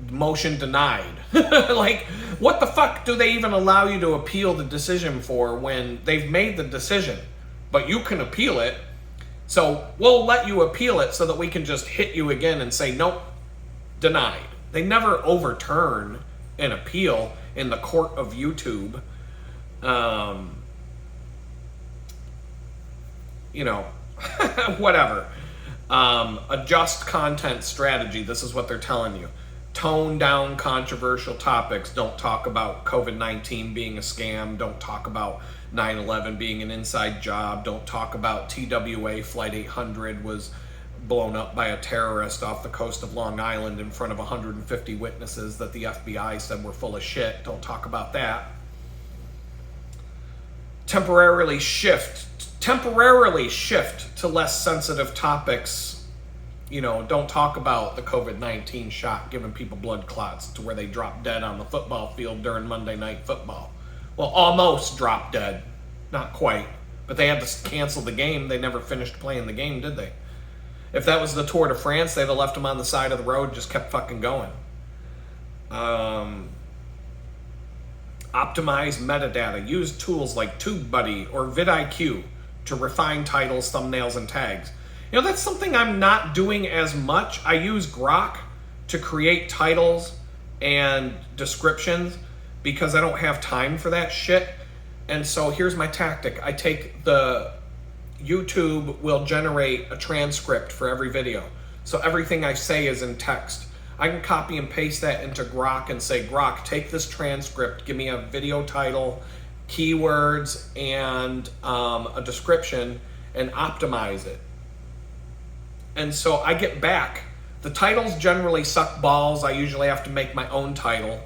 motion denied. Like, what the fuck do they even allow you to appeal the decision for when they've made the decision, but you can appeal it? So we'll let you appeal it so that we can just hit you again and say, nope, denied. They never overturn an appeal in the court of YouTube. Whatever. Adjust content strategy. This is what they're telling you. Tone down controversial topics. Don't talk about COVID-19 being a scam. Don't talk about 9/11 being an inside job. Don't talk about TWA Flight 800 was blown up by a terrorist off the coast of Long Island in front of 150 witnesses that the FBI said were full of shit. Don't talk about that. Temporarily shift to less sensitive topics. Don't talk about the COVID-19 shot giving people blood clots to where they drop dead on the football field during Monday Night Football. Well, almost dropped dead. Not quite. But they had to cancel the game. They never finished playing the game, did they? If that was the Tour de France, they'd have left them on the side of the road, just kept fucking going. Optimize metadata. Use tools like TubeBuddy or vidIQ to refine titles, thumbnails, and tags. That's something I'm not doing as much. I use Grok to create titles and descriptions because I don't have time for that shit. And so here's my tactic. I take YouTube will generate a transcript for every video. So everything I say is in text. I can copy and paste that into Grok and say, Grok, take this transcript, give me a video title, keywords, and a description, and optimize it. And so I get back. The titles generally suck balls. I usually have to make my own title.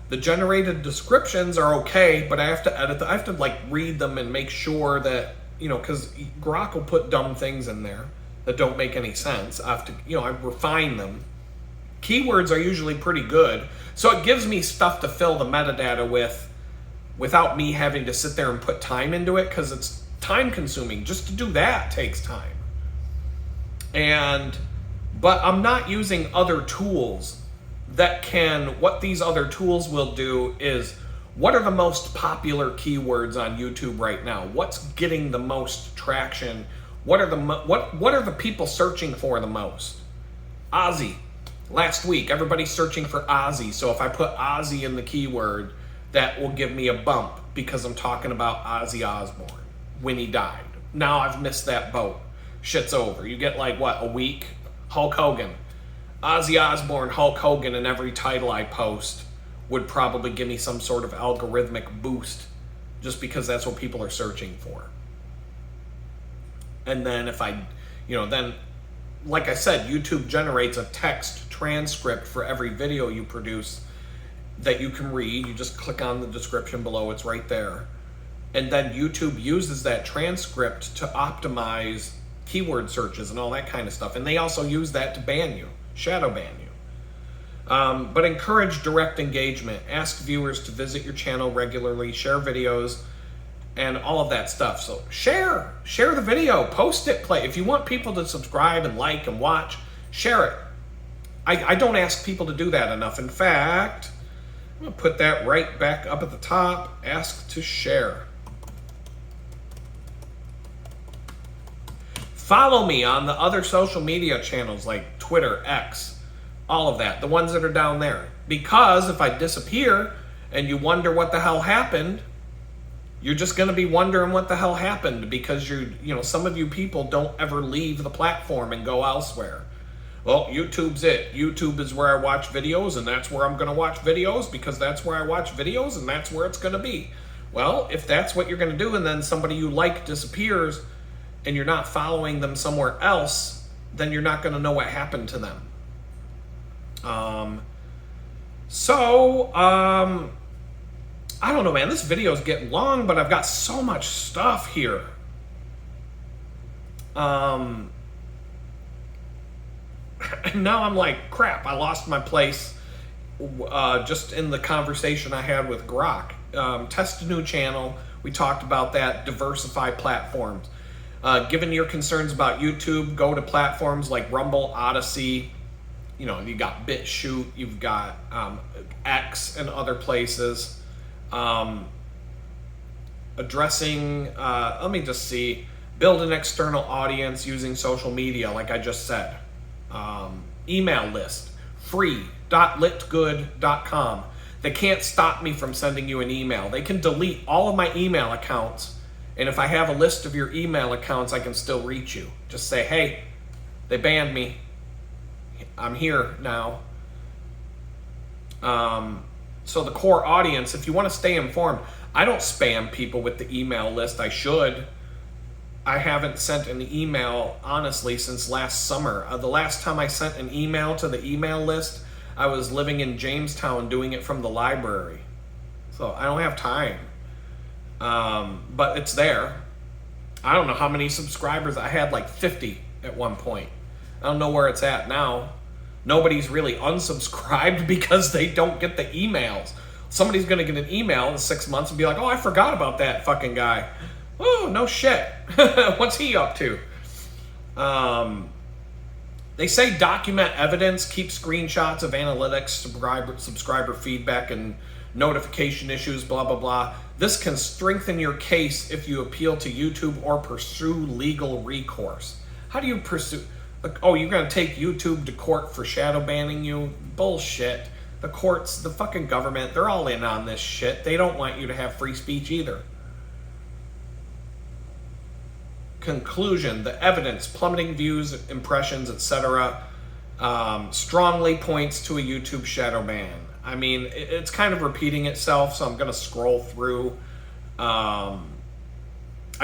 The generated descriptions are okay, but I have to edit them. I have to read them and make sure that, because Grok will put dumb things in there that don't make any sense. I have to, I refine them. Keywords are usually pretty good. So it gives me stuff to fill the metadata with without me having to sit there and put time into it, because it's time consuming. Just to do that takes time. But I'm not using other tools what these other tools will do is, what are the most popular keywords on YouTube right now? What's getting the most traction? What are the people searching for the most? Ozzy. Last week, everybody's searching for Ozzy. So if I put Ozzy in the keyword, that will give me a bump because I'm talking about Ozzy Osbourne when he died. Now I've missed that boat. Shit's over. You get a week? Hulk Hogan. Ozzy Osbourne, Hulk Hogan, in every title I post would probably give me some sort of algorithmic boost just because that's what people are searching for. And then if then, like I said, YouTube generates a text transcript for every video you produce that you can read. You just click on the description below. It's right there. And then YouTube uses that transcript to optimize keyword searches and all that kind of stuff. And they also use that to ban you, shadow ban you. But encourage direct engagement. Ask viewers to visit your channel regularly, share videos, and all of that stuff. So share the video, post it, play. If you want people to subscribe and like and watch, share it. I don't ask people to do that enough. In fact, I'm gonna put that right back up at the top. Ask to share. Follow me on the other social media channels like Twitter, X, all of that, the ones that are down there. Because if I disappear and you wonder what the hell happened, you're just going to be wondering what the hell happened because some of you people don't ever leave the platform and go elsewhere. Well, YouTube's it. YouTube is where I watch videos, and that's where I'm going to watch videos because that's where I watch videos and that's where it's going to be. Well, if that's what you're going to do and then somebody you like disappears and you're not following them somewhere else, then you're not going to know what happened to them. I don't know, man. This video is getting long, but I've got so much stuff here. And now I'm like, crap, I lost my place just in the conversation I had with Grok. test a new channel. We talked about that. Diversify platforms. Given your concerns about YouTube, go to platforms like Rumble, Odyssey. You know, you got BitChute, you've got X and other places. Addressing, let me just see, build an external audience using social media, like I just said. Email list, free.litgood.com. They can't stop me from sending you an email. They can delete all of my email accounts, and if I have a list of your email accounts, I can still reach you. Just say, hey, they banned me. I'm here now. So the core audience, if you want to stay informed, I don't spam people with the email list. I should. I haven't sent an email, honestly, since last summer. The last time I sent an email to the email list, I was living in Jamestown doing it from the library. So I don't have time. But it's there. I don't know how many subscribers. I had like 50 at one point. I don't know where it's at now. Nobody's really unsubscribed because they don't get the emails. Somebody's going to get an email in 6 months and be like, oh, I forgot about that fucking guy. Oh, no shit. What's he up to? They say document evidence, keep screenshots of analytics, subscriber feedback, and notification issues, blah, blah, blah. This can strengthen your case if you appeal to YouTube or pursue legal recourse. How do you pursue? Like, oh, you're going to take YouTube to court for shadow banning you? Bullshit. The courts, the fucking government, they're all in on this shit. They don't want you to have free speech either. Conclusion, the evidence, plummeting views, impressions, etc., strongly points to a YouTube shadow ban. I mean, it's kind of repeating itself, so I'm going to scroll through. I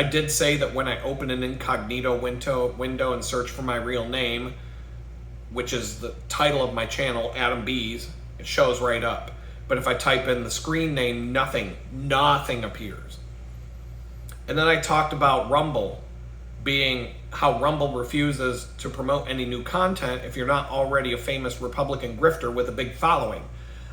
did say that when I open an incognito window and search for my real name, which is the title of my channel, Adam Bees, it shows right up. But if I type in the screen name, nothing appears. And then I talked about Rumble being how Rumble refuses to promote any new content if you're not already a famous Republican grifter with a big following.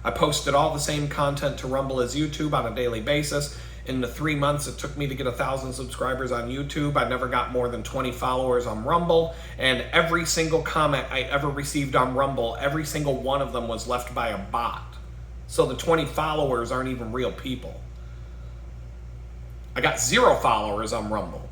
I posted all the same content to Rumble as YouTube on a daily basis. In the 3 months it took me to get 1,000 subscribers on YouTube, I never got more than 20 followers on Rumble, and every single comment I ever received on Rumble, every single one of them was left by a bot. So the 20 followers aren't even real people. I got 0 followers on Rumble.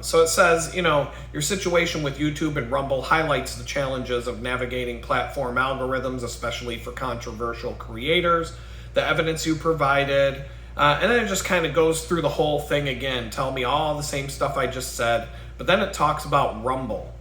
So it says, you know, your situation with YouTube and Rumble highlights the challenges of navigating platform algorithms, especially for controversial creators. The evidence you provided, and then it just kind of goes through the whole thing again, tell me all the same stuff I just said, but then it talks about Rumble.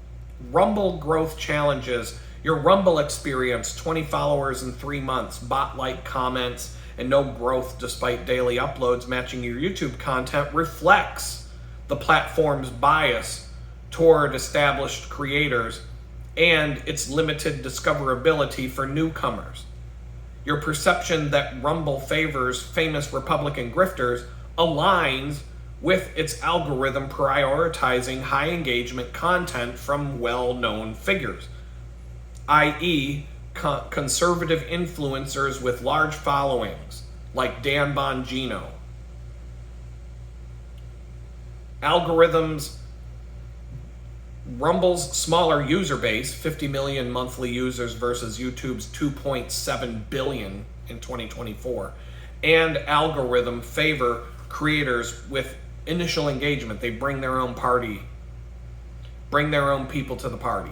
Rumble growth challenges, your Rumble experience, 20 followers in 3 months, bot-like comments, and no growth despite daily uploads matching your YouTube content reflects the platform's bias toward established creators and its limited discoverability for newcomers. Your perception that Rumble favors famous Republican grifters aligns with its algorithm prioritizing high engagement content from well-known figures, i.e., conservative influencers with large followings like Dan Bongino. Algorithms, Rumble's smaller user base, 50 million monthly users versus YouTube's 2.7 billion in 2024, and algorithm favor creators with initial engagement. They bring their own party, bring their own people to the party.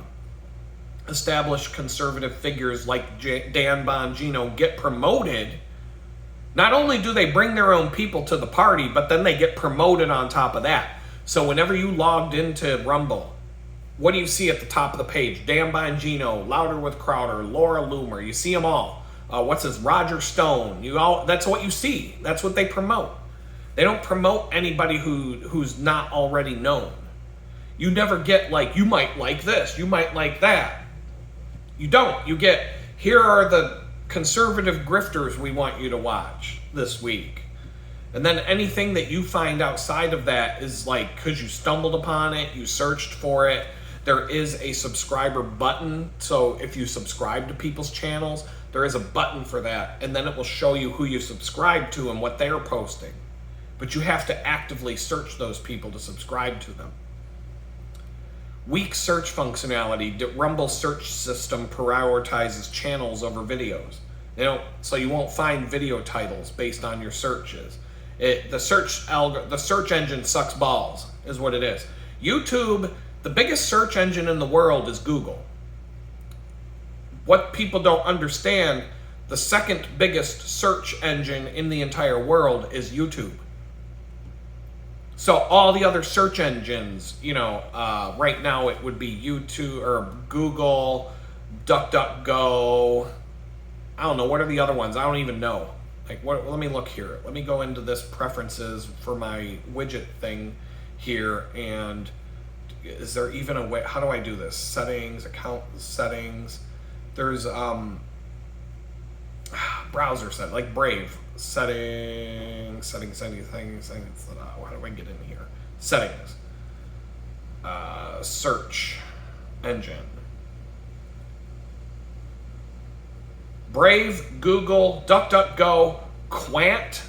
Established conservative figures like Dan Bongino get promoted. Not only do they bring their own people to the party, but then they get promoted on top of that. So whenever you logged into Rumble, what do you see at the top of the page? Dan Bongino, Louder with Crowder, Laura Loomer. You see them all. What's this? Roger Stone. That's what you see. That's what they promote. They don't promote anybody who's not already known. You never get like, you might like this, you might like that. You don't. You get, here are the conservative grifters we want you to watch this week. And then anything that you find outside of that is like, because you stumbled upon it, you searched for it. There is a subscriber button. So if you subscribe to people's channels, There is a button for that, and then it will show you who you subscribe to and what they're posting. But you have to actively search those people to subscribe to them. Weak search functionality. Rumble search system prioritizes channels over videos. So you won't find video titles based on your searches. The search engine sucks balls, is what it is. YouTube, the biggest search engine in the world is Google. What people don't understand, the second biggest search engine in the entire world is YouTube. So all the other search engines, right now it would be YouTube or Google, DuckDuckGo. I don't know, what are the other ones? I don't even know. Let me look here. Let me go into this preferences for my widget thing here, and is there even a way? How do I do this? Settings, account settings. There's browser set, like Brave. Settings. How do I get in here? Settings. Search engine. Brave, Google, DuckDuckGo, Quant,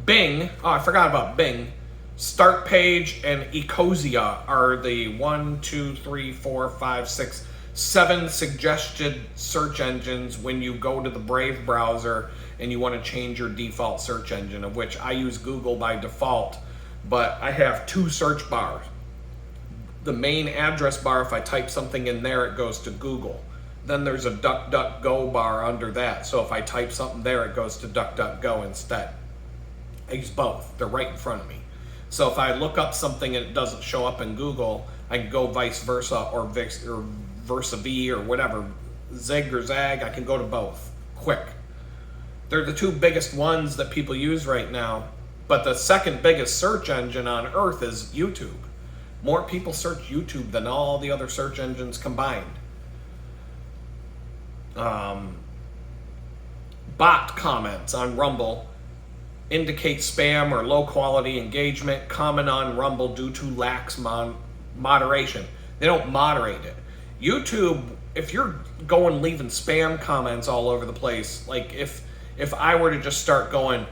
Bing. Oh, I forgot about Bing. Start Page and Ecosia are the 7 suggested search engines when you go to the Brave browser and you want to change your default search engine, of which I use Google by default, but I have 2 search bars. The main address bar, if I type something in there, it goes to Google. Then there's a DuckDuckGo bar under that, so if I type something there, it goes to DuckDuckGo instead. I use both. They're right in front of me. So if I look up something and it doesn't show up in Google, I can go vice versa or versa V or whatever, zig or zag, I can go to both quick. They're the 2 biggest ones that people use right now, but the second biggest search engine on earth is YouTube. More people search YouTube than all the other search engines combined. Bot comments on Rumble indicate spam or low quality engagement, common on Rumble due to lax moderation. They don't moderate it. YouTube, if you're going leaving spam comments all over the place, like if I were to just start going,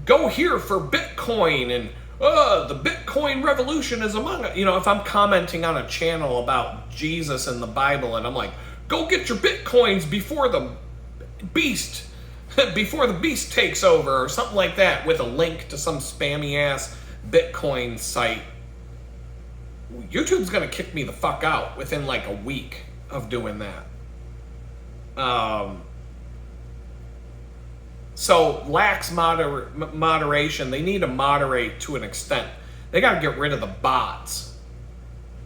go here for Bitcoin and the Bitcoin revolution is among us. If I'm commenting on a channel about Jesus and the Bible and I'm like, go get your Bitcoins before the beast takes over or something like that with a link to some spammy ass Bitcoin site, YouTube's going to kick me the fuck out within like a week of doing that. So lax moderation, they need to moderate to an extent. They got to get rid of the bots.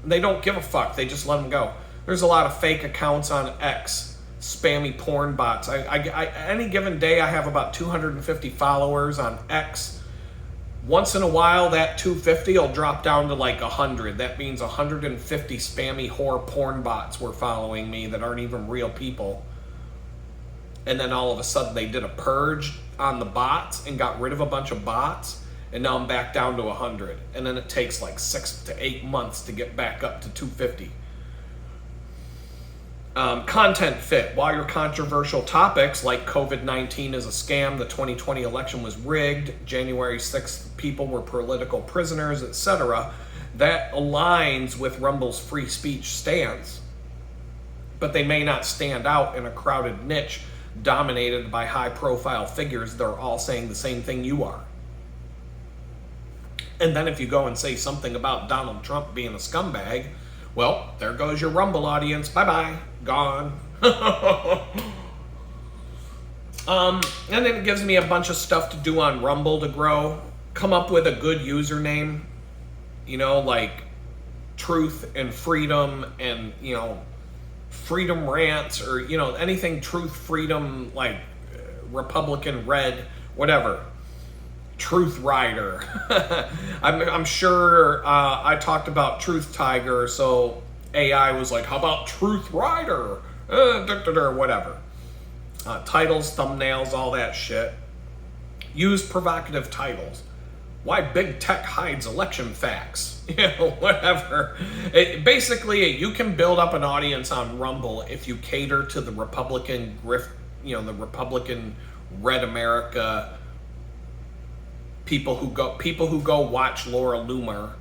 They don't give a fuck. They just let them go. There's a lot of fake accounts on X, spammy porn bots. Any given day, I have about 250 followers on X. Once in a while, that 250 will drop down to like 100. That means 150 spammy whore porn bots were following me that aren't even real people. And then all of a sudden, they did a purge on the bots and got rid of a bunch of bots. And now I'm back down to 100. And then it takes like 6 to 8 months to get back up to 250. Content fit. While your controversial topics like COVID-19 is a scam, the 2020 election was rigged, January 6th people were political prisoners, etc., that aligns with Rumble's free speech stance. But they may not stand out in a crowded niche dominated by high-profile figures. They're all saying the same thing you are. And then if you go and say something about Donald Trump being a scumbag, well, there goes your Rumble audience. Bye-bye. Gone. And then it gives me a bunch of stuff to do on Rumble to grow. Come up with a good username. Like Truth and Freedom and, Freedom Rants or, anything Truth, Freedom, like Republican Red, whatever. Truth Rider. I'm sure I talked about Truth Tiger, so AI was like, how about Truth Rider? Whatever. Titles, thumbnails, all that shit. Use provocative titles. why big tech hides election facts, whatever. Basically, you can build up an audience on Rumble if you cater to the Republican grift, the Republican Red America people who go watch Laura Loomer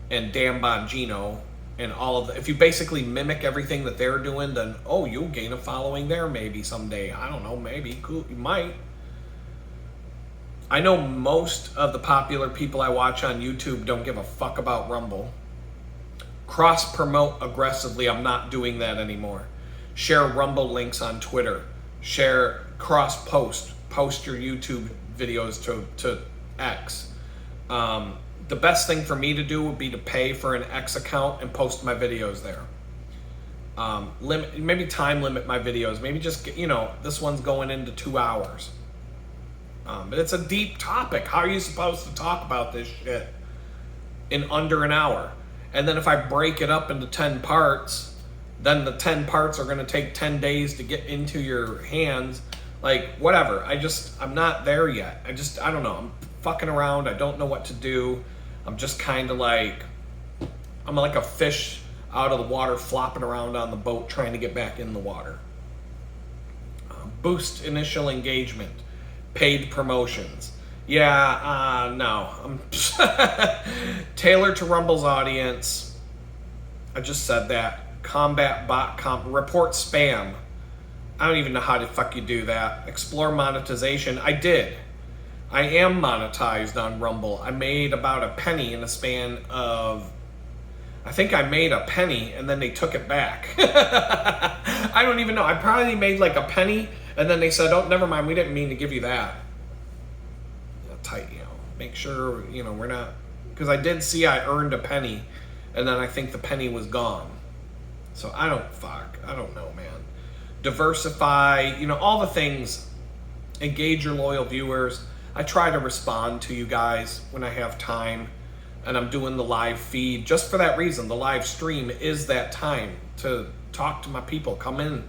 and Dan Bongino and all of the, if you basically mimic everything that they're doing, then you'll gain a following there maybe someday. I don't know, maybe. Cool, you might. I know most of the popular people I watch on YouTube don't give a fuck about Rumble. Cross-promote aggressively. I'm not doing that anymore. Share Rumble links on Twitter. Share cross-post. Post your YouTube videos to X. The best thing for me to do would be to pay for an X account and post my videos there. Maybe time limit my videos. Maybe just, this one's going into 2 hours. But it's a deep topic. How are you supposed to talk about this shit in under an hour? And then if I break it up into 10 parts, then the 10 parts are going to take 10 days to get into your hands. Like, whatever. I'm not there yet. I don't know. I'm fucking around. I don't know what to do. I'm just kind of I'm like a fish out of the water flopping around on the boat trying to get back in the water. Boost initial engagement. Paid promotions. Yeah, no. I'm tailored to Rumble's audience. I just said that. Combat bot report spam. I don't even know how the fuck you do that. Explore monetization. I did. I am monetized on Rumble. I made about a penny in a span of... I think I made a penny and then they took it back. I don't even know. I probably made like a penny and then they said, oh, never mind. We didn't mean to give you that. Tight, make sure, we're not... Because I did see I earned a penny and then I think the penny was gone. So I don't know, man. Diversify, all the things. Engage your loyal viewers. I try to respond to you guys when I have time, and I'm doing the live feed just for that reason. The live stream is that time to talk to my people. Come in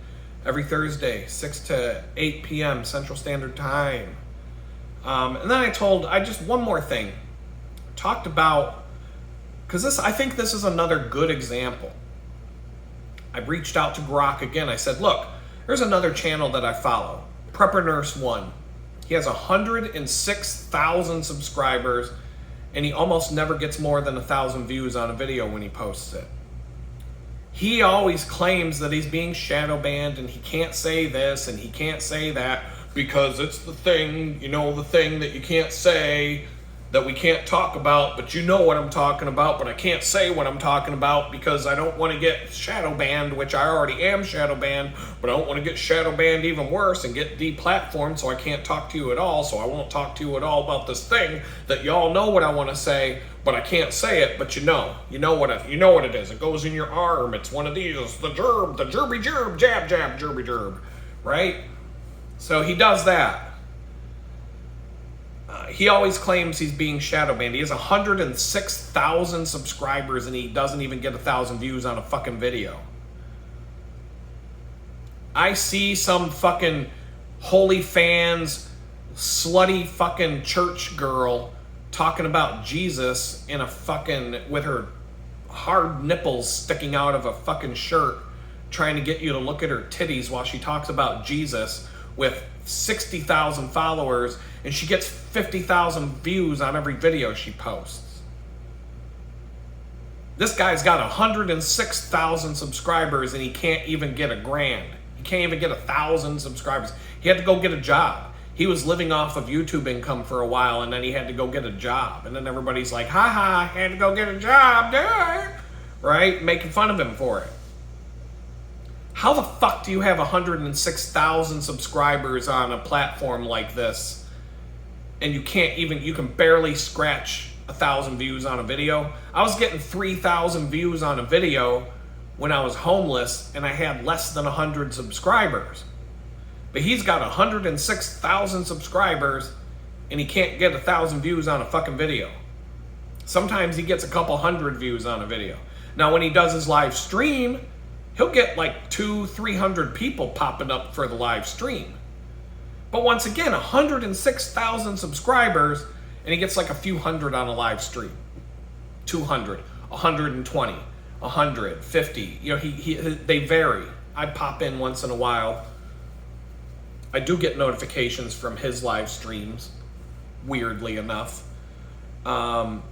every Thursday, 6 to 8 p.m. Central Standard Time. And then one more thing. Talked about, because I think this is another good example. I reached out to Grok again. I said, look, there's another channel that I follow, Prepper Nurse 1. He has 106,000 subscribers, and he almost never gets more than 1,000 views on a video when he posts it. He always claims that he's being shadow banned, and he can't say this, and he can't say that, because it's the thing, the thing that you can't say, that we can't talk about, but you know what I'm talking about, but I can't say what I'm talking about because I don't want to get shadow banned, which I already am shadow banned, but I don't want to get shadow banned even worse and get deplatformed, so I can't talk to you at all, so I won't talk to you at all about this thing that y'all know what I want to say, but I can't say it, but you know what it is. It goes in your arm. It's one of these, the jerby jerb, jab, jerby jerb, right? So he does that. He always claims he's being shadow banned. He has 106,000 subscribers and he doesn't even get 1,000 views on a fucking video. I see some fucking holy fans, slutty fucking church girl talking about Jesus in a fucking, with her hard nipples sticking out of a fucking shirt, trying to get you to look at her titties while she talks about Jesus with 60,000 followers, and she gets 50,000 views on every video she posts. This guy's got 106,000 subscribers and he can't even get $1,000. He can't even get 1,000 subscribers. He had to go get a job. He was living off of YouTube income for a while and then he had to go get a job. And then everybody's like, ha, had to go get a job, duh. Right? Making fun of him for it. How the fuck do you have 106,000 subscribers on a platform like this and you can barely scratch 1,000 views on a video? I was getting 3,000 views on a video when I was homeless and I had less than 100 subscribers. But he's got 106,000 subscribers and he can't get 1,000 views on a fucking video. Sometimes he gets a couple hundred views on a video. Now when he does his live stream, he'll get like 200-300 people popping up for the live stream. But once again, 106,000 subscribers, and he gets like a few hundred on a live stream. 200, 120, 150. You know, they vary. I pop in once in a while. I do get notifications from his live streams, weirdly enough. But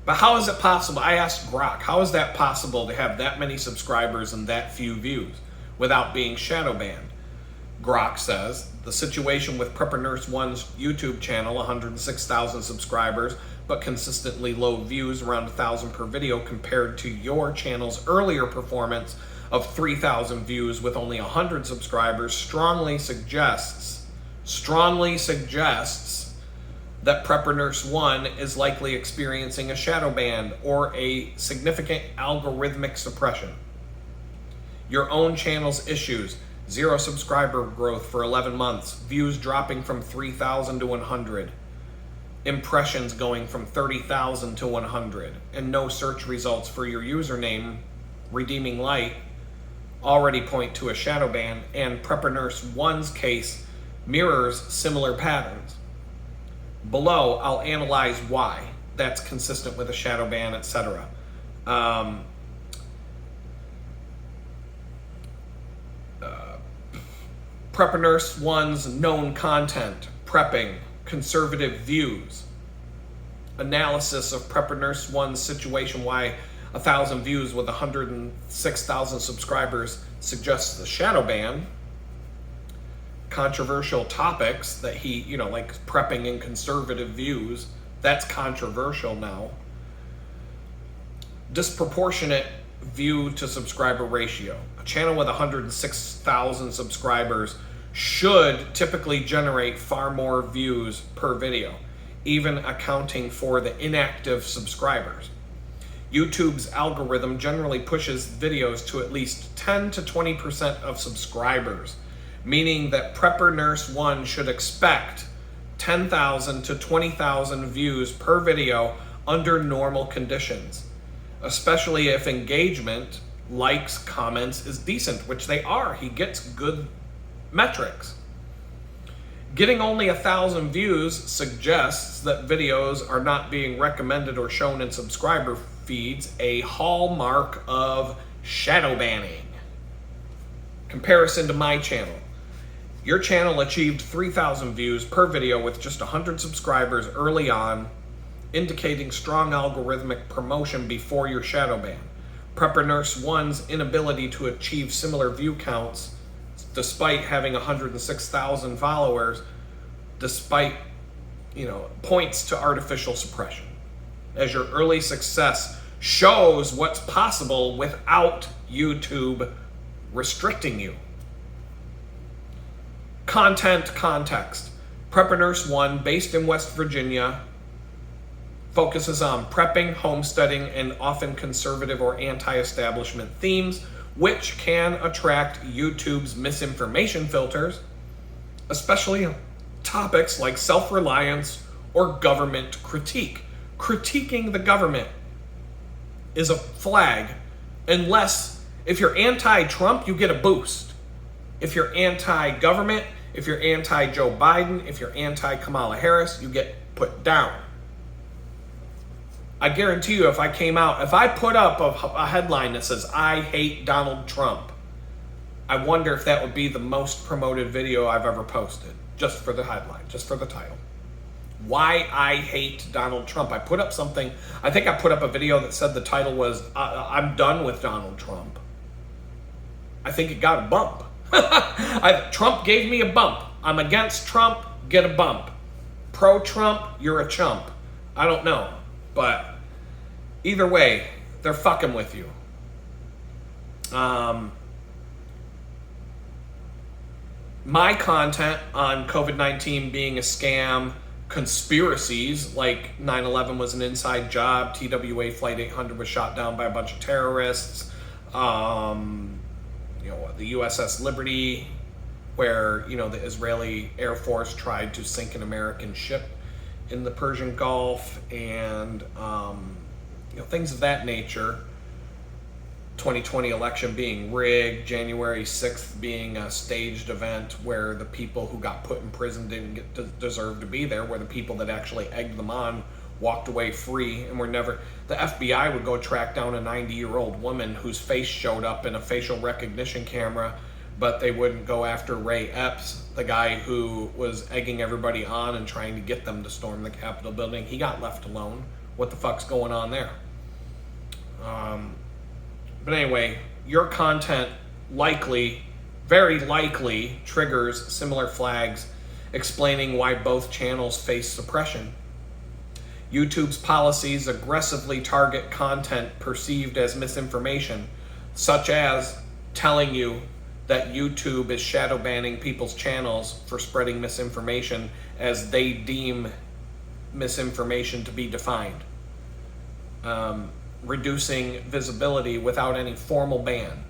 how is it possible? I asked Grok, how is that possible to have that many subscribers and that few views without being shadow banned? Grok says, the situation with Prepper Nurse 1's YouTube channel, 106,000 subscribers, but consistently low views, around 1,000 per video, compared to your channel's earlier performance of 3,000 views with only 100 subscribers, strongly suggests that Prepper Nurse 1 is likely experiencing a shadow ban or a significant algorithmic suppression. Your own channel's issues: 0 subscriber growth for 11 months, views dropping from 3,000 to 100, impressions going from 30,000 to 100, and no search results for your username, Redeeming Light, already point to a shadow ban, and Prepper Nurse 1's case mirrors similar patterns. Below, I'll analyze why that's consistent with a shadow ban, etc. Prepper Nurse 1's known content, prepping, conservative views. Analysis of Prepper Nurse 1's situation, why 1,000 views with 106,000 subscribers suggests the shadow ban. Controversial topics that he, you know, like prepping and conservative views, that's controversial now. Disproportionate view to subscriber ratio. A channel with 106,000 subscribers should typically generate far more views per video, even accounting for the inactive subscribers. YouTube's algorithm generally pushes videos to at least 10 to 20% of subscribers, meaning that Prepper Nurse 1 should expect 10,000 to 20,000 views per video under normal conditions, especially if engagement, likes, comments is decent, which they are. He gets good metrics. Getting only 1,000 views suggests that videos are not being recommended or shown in subscriber feeds, a hallmark of shadow banning. Comparison to my channel. Your channel achieved 3,000 views per video with just 100 subscribers early on, indicating strong algorithmic promotion before your shadow ban. Prepper Nurse 1's inability to achieve similar view counts, despite having 106,000 followers, despite, points to artificial suppression, as your early success shows what's possible without YouTube restricting you. Content context. Prepper Nurse 1, based in West Virginia, focuses on prepping, homesteading, and often conservative or anti-establishment themes, which can attract YouTube's misinformation filters, especially on topics like self-reliance or government critique. Critiquing the government is a flag, unless if you're anti-Trump, you get a boost. If you're anti-government, if you're anti-Joe Biden, if you're anti-Kamala Harris, you get put down. I guarantee you, if I put up a headline that says, "I hate Donald Trump," I wonder if that would be the most promoted video I've ever posted, just for the headline, just for the title. Why I hate Donald Trump. I put up something, I think I put up a video that said the title was, "I'm done with Donald Trump." I think it got a bump. Trump gave me a bump. I'm against Trump, get a bump. Pro-Trump, you're a chump. I don't know. But either way, they're fucking with you. My content on COVID-19 being a scam, conspiracies like 9/11 was an inside job, TWA Flight 800 was shot down by a bunch of terrorists, the USS Liberty, where the Israeli Air Force tried to sink an American ship in the Persian Gulf, and things of that nature. 2020 election being rigged, January 6th being a staged event where the people who got put in prison didn't deserve to be there, where the people that actually egged them on walked away free and were never... The FBI would go track down a 90-year-old woman whose face showed up in a facial recognition camera, but they wouldn't go after Ray Epps, the guy who was egging everybody on and trying to get them to storm the Capitol building. He got left alone. What the fuck's going on there? But anyway, your content likely, very likely, triggers similar flags explaining why both channels face suppression. YouTube's policies aggressively target content perceived as misinformation, such as telling you that YouTube is shadow banning people's channels for spreading misinformation as they deem misinformation to be defined. Reducing visibility without any formal ban.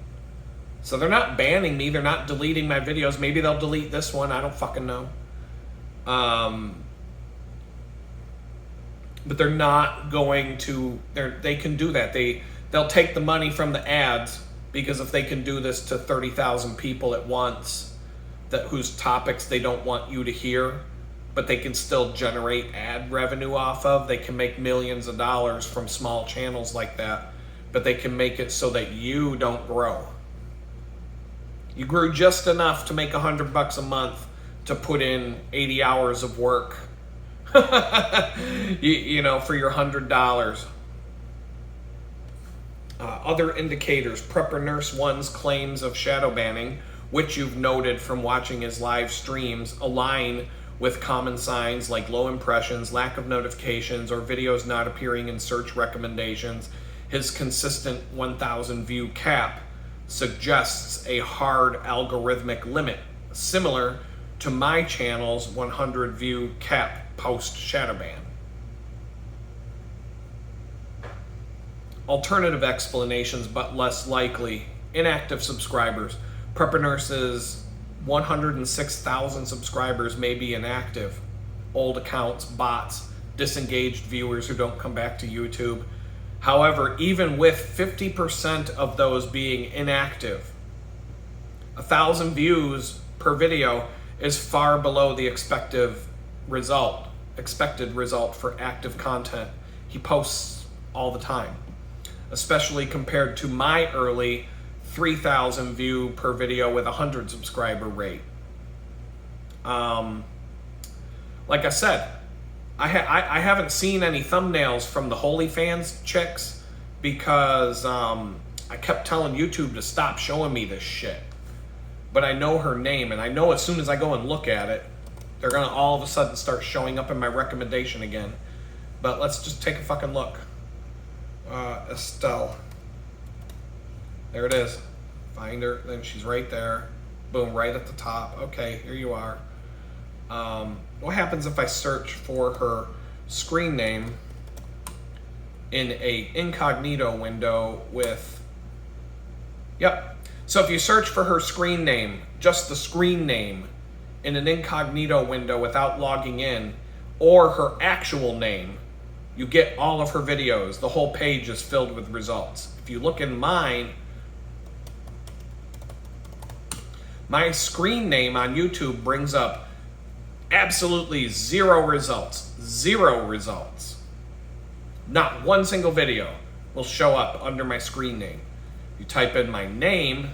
So they're not banning me, they're not deleting my videos. Maybe they'll delete this one, I don't fucking know. But they're not going to, they can do that. They'll take the money from the ads, because if they can do this to 30,000 people at once whose topics they don't want you to hear, but they can still generate ad revenue off of. They can make millions of dollars from small channels like that, but they can make it so that you don't grow. You grew just enough to make $100 a month to put in 80 hours of work, you know, for your $100. Other indicators, Prepper Nurse 1's claims of shadow banning, which you've noted from watching his live streams, align with common signs like low impressions, lack of notifications, or videos not appearing in search recommendations. His consistent 1,000 view cap suggests a hard algorithmic limit, similar to my channel's 100 view cap post shadow ban. Alternative explanations, but less likely. Inactive subscribers. Prepper Nurse's 106,000 subscribers may be inactive. Old accounts, bots, disengaged viewers who don't come back to YouTube. However, even with 50% of those being inactive, 1,000 views per video is far below the expected result for active content. He posts all the time, especially compared to my early 3,000 view per video with 100 subscriber rate. Like I said, I haven't seen any thumbnails from the OnlyFans chicks because I kept telling YouTube to stop showing me this shit. But I know her name, and I know as soon as I go and look at it, they're gonna all of a sudden start showing up in my recommendation again. But let's just take a fucking look. Estelle. There it is. Find her, then she's right there. Boom, right at the top. Okay, here you are. What happens if I search for her screen name in a incognito window with... Yep. So if you search for her screen name, just the screen name, in an incognito window without logging in, or her actual name, you get all of her videos. The whole page is filled with results. If you look in mine, my screen name on YouTube brings up absolutely zero results. Zero results. Not one single video will show up under my screen name. You type in my name,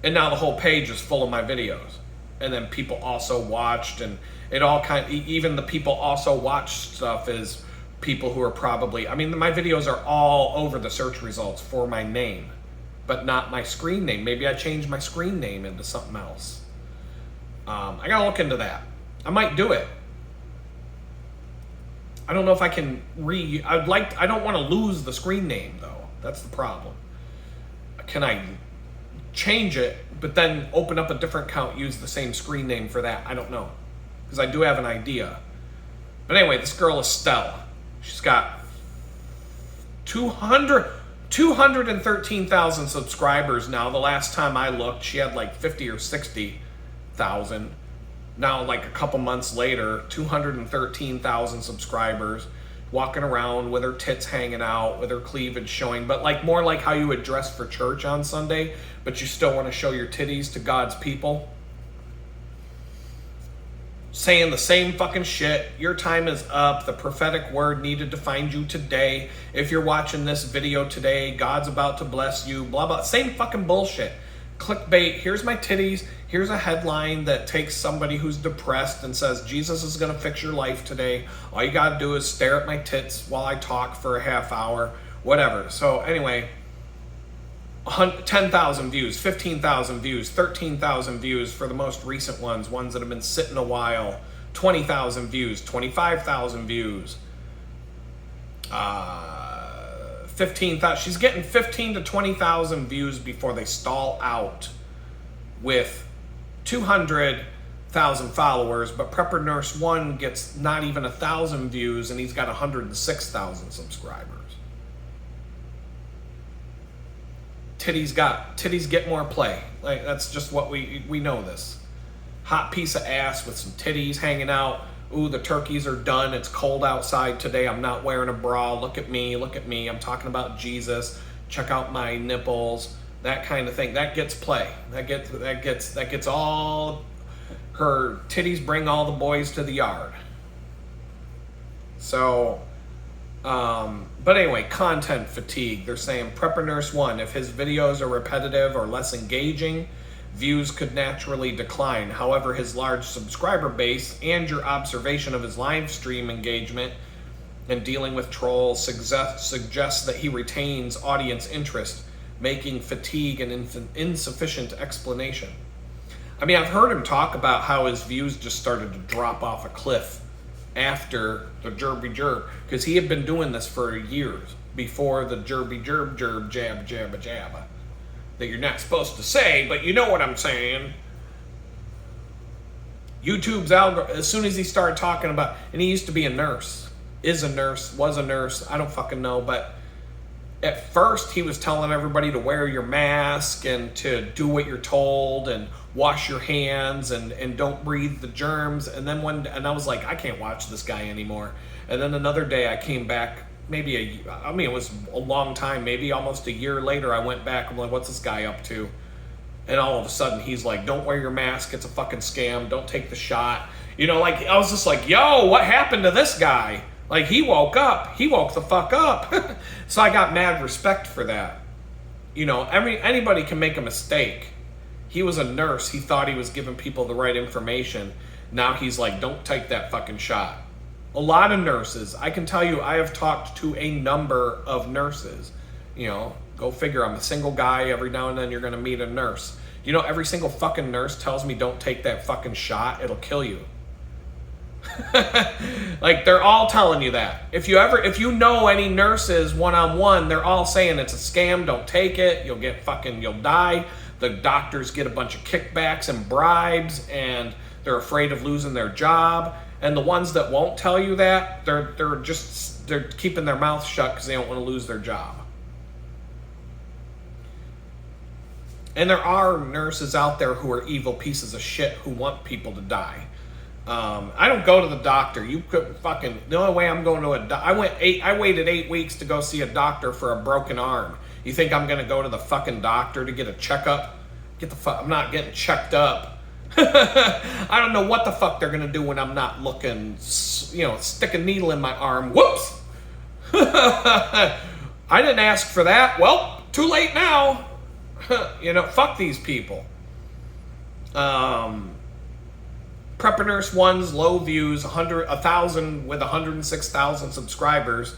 and now the whole page is full of my videos. And then people also watched, and it all even the people also watched stuff is people who are probably, I mean, my videos are all over the search results for my name, but not my screen name. Maybe I changed my screen name into something else. I gotta look into that. I might do it. I don't know if I can I don't want to lose the screen name though. That's the problem. Can I change it, but then open up a different account, use the same screen name for that? I don't know, because I do have an idea. But anyway, this girl Estelle, she's got 213,000 subscribers now. The last time I looked, she had like 50 or 60,000. Now, like a couple months later, 213,000 subscribers. walking around with her tits hanging out, with her cleavage showing, but like more like how you would dress for church on Sunday, but you still want to show your titties to God's people. Saying the same fucking shit. Your time is up. The prophetic word needed to find you today. If you're watching this video today, God's about to bless you, blah, blah. Same fucking bullshit. Clickbait. Here's my titties. Here's a headline that takes somebody who's depressed and says, Jesus is going to fix your life today. All you got to do is stare at my tits while I talk for a half hour, whatever. So anyway, 10,000 views, 15,000 views, 13,000 views for the most recent ones that have been sitting a while, 20,000 views, 25,000 views, 15,000. She's getting 15 to 20,000 views before they stall out with 200,000 followers, but Prepper Nurse 1 gets not even 1,000 views and he's got 106,000 subscribers. Titties get more play. Like, that's just what we know this. Hot piece of ass with some titties hanging out. Ooh, the turkeys are done. It's cold outside today. I'm not wearing a bra. Look at me. I'm talking about Jesus. Check out my nipples. That kind of thing. That gets play. That gets all her titties bring all the boys to the yard. So but anyway, content fatigue. They're saying Prepper Nurse 1, if his videos are repetitive or less engaging, views could naturally decline. However, his large subscriber base and your observation of his live stream engagement and dealing with trolls suggests that he retains audience interest, making fatigue an insufficient explanation. I mean, I've heard him talk about how his views just started to drop off a cliff after the jerby jerb, because he had been doing this for years before the jerby jerb jab jabba jabba that you're not supposed to say, but you know what I'm saying. YouTube's algorithm, as soon as he started talking about, and he used to be a nurse, was a nurse, I don't fucking know, but at first he was telling everybody to wear your mask and to do what you're told and wash your hands and don't breathe the germs. And then I was like, I can't watch this guy anymore. And then another day I came back, it was a long time, maybe almost a year later, I went back. I'm like, what's this guy up to? And all of a sudden he's like, don't wear your mask. It's a fucking scam. Don't take the shot. Like, I was just like, yo, what happened to this guy? Like, he woke the fuck up. So I got mad respect for that. Anybody can make a mistake. He was a nurse. He thought he was giving people the right information. Now he's like, don't take that fucking shot. A lot of nurses, I can tell you, I have talked to a number of nurses. Go figure, I'm a single guy. Every now and then you're going to meet a nurse. Every single fucking nurse tells me don't take that fucking shot. It'll kill you. Like, they're all telling you that. If you know any nurses one-on-one, they're all saying it's a scam, don't take it, you'll die. The doctors get a bunch of kickbacks and bribes, and they're afraid of losing their job. And the ones that won't tell you that, they're keeping their mouth shut because they don't want to lose their job. And there are nurses out there who are evil pieces of shit who want people to die. I don't go to the doctor. You could fucking, the only way I'm going to I waited 8 weeks to go see a doctor for a broken arm. You think I'm going to go to the fucking doctor to get a checkup? I'm not getting checked up. I don't know what the fuck they're going to do when I'm not looking, stick a needle in my arm. Whoops. I didn't ask for that. Well, too late now. Fuck these people. Prepper Nurse 1's low views, 1,000 with 106,000 subscribers,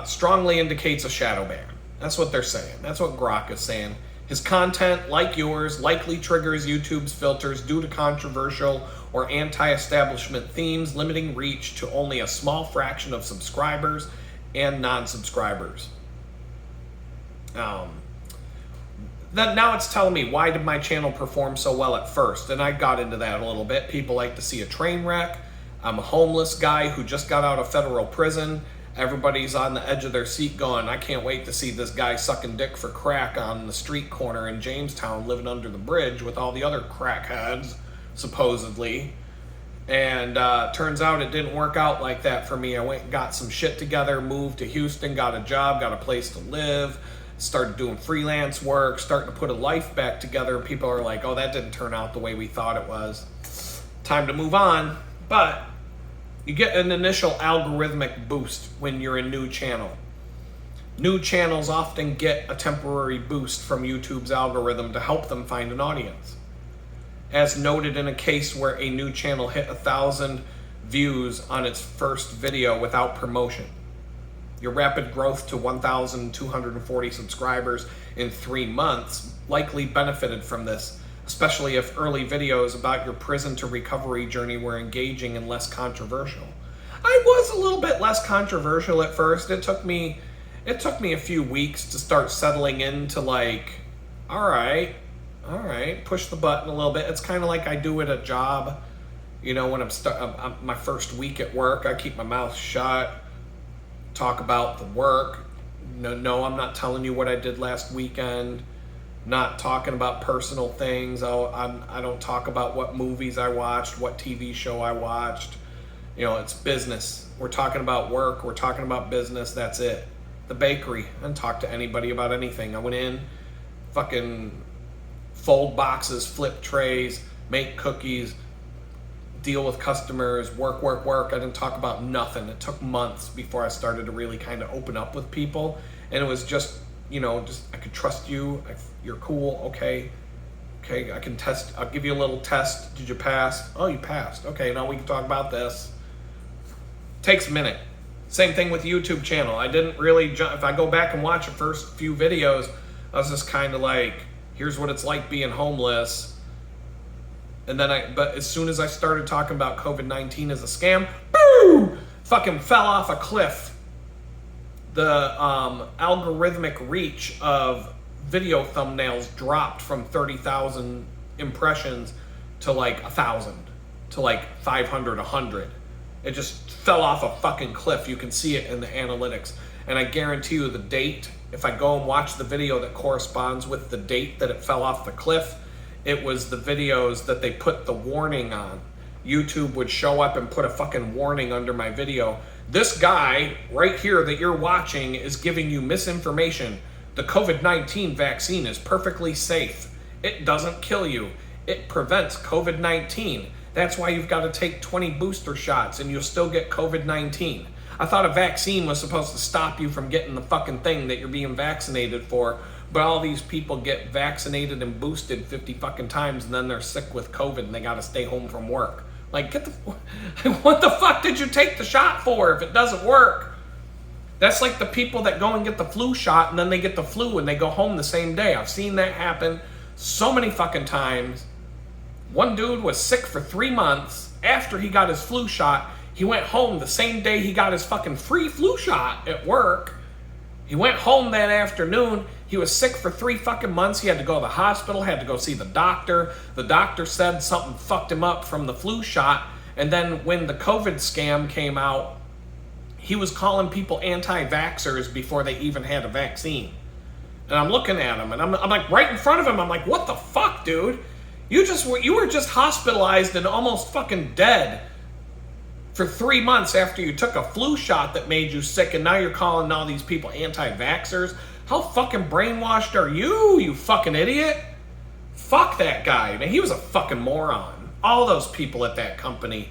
strongly indicates a shadow ban. That's what they're saying. That's what Grok is saying. His content, like yours, likely triggers YouTube's filters due to controversial or anti-establishment themes, limiting reach to only a small fraction of subscribers and non-subscribers. Now it's telling me, why did my channel perform so well at first? And I got into that a little bit. People like to see a train wreck. I'm a homeless guy who just got out of federal prison. Everybody's on the edge of their seat going, I can't wait to see this guy sucking dick for crack on the street corner in Jamestown, living under the bridge with all the other crackheads, supposedly. And turns out it didn't work out like that for me. I went and got some shit together, moved to Houston, got a job, got a place to live, started doing freelance work, starting to put a life back together. People are like, oh, that didn't turn out the way we thought it was. Time to move on. But you get an initial algorithmic boost when you're a new channel. New channels often get a temporary boost from YouTube's algorithm to help them find an audience. As noted in a case where a new channel hit 1,000 views on its first video without promotion. Your rapid growth to 1,240 subscribers in 3 months likely benefited from this, especially if early videos about your prison to recovery journey were engaging and less controversial. I was a little bit less controversial at first. It took me a few weeks to start settling into like, all right, push the button a little bit. It's kind of like I do at a job. You know, when I'm my first week at work, I keep my mouth shut, talk about the work. No, I'm not telling you what I did last weekend. Not talking about personal things. I don't talk about what movies I watched, what TV show I watched. You know, it's business. We're talking about work. We're talking about business. That's it. The bakery. I didn't talk to anybody about anything. I went in, fucking fold boxes, flip trays, make cookies, deal with customers, work. I didn't talk about nothing. It took months before I started to really kind of open up with people. And it was just, you know, just I could trust you. You're cool. Okay, I can test. I'll give you a little test. Did you pass? Oh, you passed. Okay, now we can talk about this. Takes a minute. Same thing with YouTube channel. I didn't really if I go back and watch the first few videos, I was just kind of like, here's what it's like being homeless. And then but as soon as I started talking about COVID-19 as a scam, boom, fucking fell off a cliff. The algorithmic reach of video thumbnails dropped from 30,000 impressions to like 1,000, to like 500, 100. It just fell off a fucking cliff. You can see it in the analytics. And I guarantee you the date, if I go and watch the video that corresponds with the date that it fell off the cliff, it was the videos that they put the warning on. YouTube would show up and put a fucking warning under my video. This guy right here that you're watching is giving you misinformation. The COVID-19 vaccine is perfectly safe. It doesn't kill you. It prevents COVID-19. That's why you've got to take 20 booster shots and you'll still get COVID-19. I thought a vaccine was supposed to stop you from getting the fucking thing that you're being vaccinated for, but all these people get vaccinated and boosted 50 fucking times and then they're sick with COVID and they got to stay home from work. Like, what the fuck did you take the shot for if it doesn't work? That's like the people that go and get the flu shot and then they get the flu and they go home the same day. I've seen that happen so many fucking times. One dude was sick for 3 months. After he got his flu shot, he went home the same day he got his fucking free flu shot at work. He went home that afternoon. He was sick for 3 fucking months. He had to go to the hospital, had to go see the doctor. The doctor said something fucked him up from the flu shot. And then when the COVID scam came out, he was calling people anti-vaxxers before they even had a vaccine. And I'm looking at him and I'm like right in front of him. I'm like, what the fuck, dude? You were just hospitalized and almost fucking dead for 3 months after you took a flu shot that made you sick, and now you're calling all these people anti-vaxxers? How fucking brainwashed are you, you fucking idiot? Fuck that guy. Man, he was a fucking moron. All those people at that company,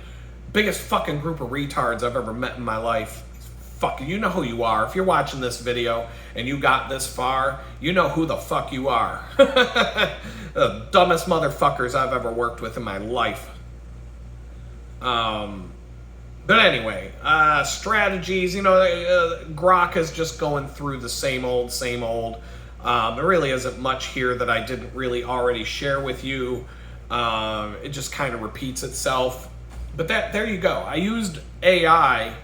biggest fucking group of retards I've ever met in my life. Fuck, you know who you are. If you're watching this video and you got this far, you know who the fuck you are. The dumbest motherfuckers I've ever worked with in my life. But anyway, strategies, you know, Grok is just going through the same old. There really isn't much here that I didn't really already share with you. It just kind of repeats itself. But there you go. I used AI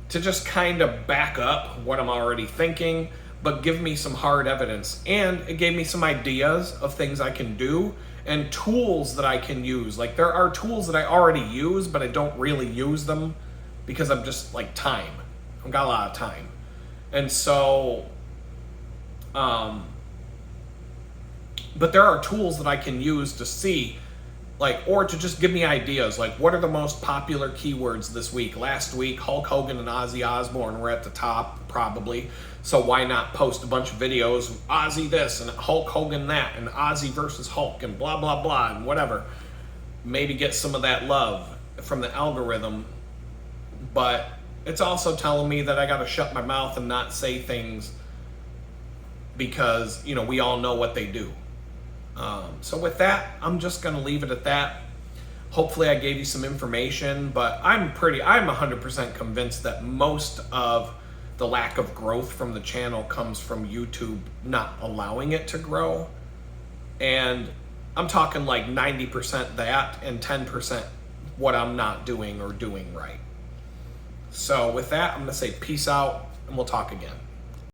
to just kind of back up what I'm already thinking, but give me some hard evidence. And it gave me some ideas of things I can do and tools that I can use. Like, there are tools that I already use, but I don't really use them because I'm just like time. I've got a lot of time. And so, but there are tools that I can use to see Like, or to just give me ideas, like what are the most popular keywords this week? Last week, Hulk Hogan and Ozzy Osbourne were at the top, probably. So why not post a bunch of videos, Ozzy this and Hulk Hogan that, and Ozzy versus Hulk and blah, blah, blah, and whatever. Maybe get some of that love from the algorithm. But it's also telling me that I got to shut my mouth and not say things because, you know, we all know what they do. So with that, I'm just going to leave it at that. Hopefully I gave you some information, but I'm 100% convinced that most of the lack of growth from the channel comes from YouTube not allowing it to grow. And I'm talking like 90% that and 10% what I'm not doing or doing right. So with that, I'm going to say peace out, and we'll talk again.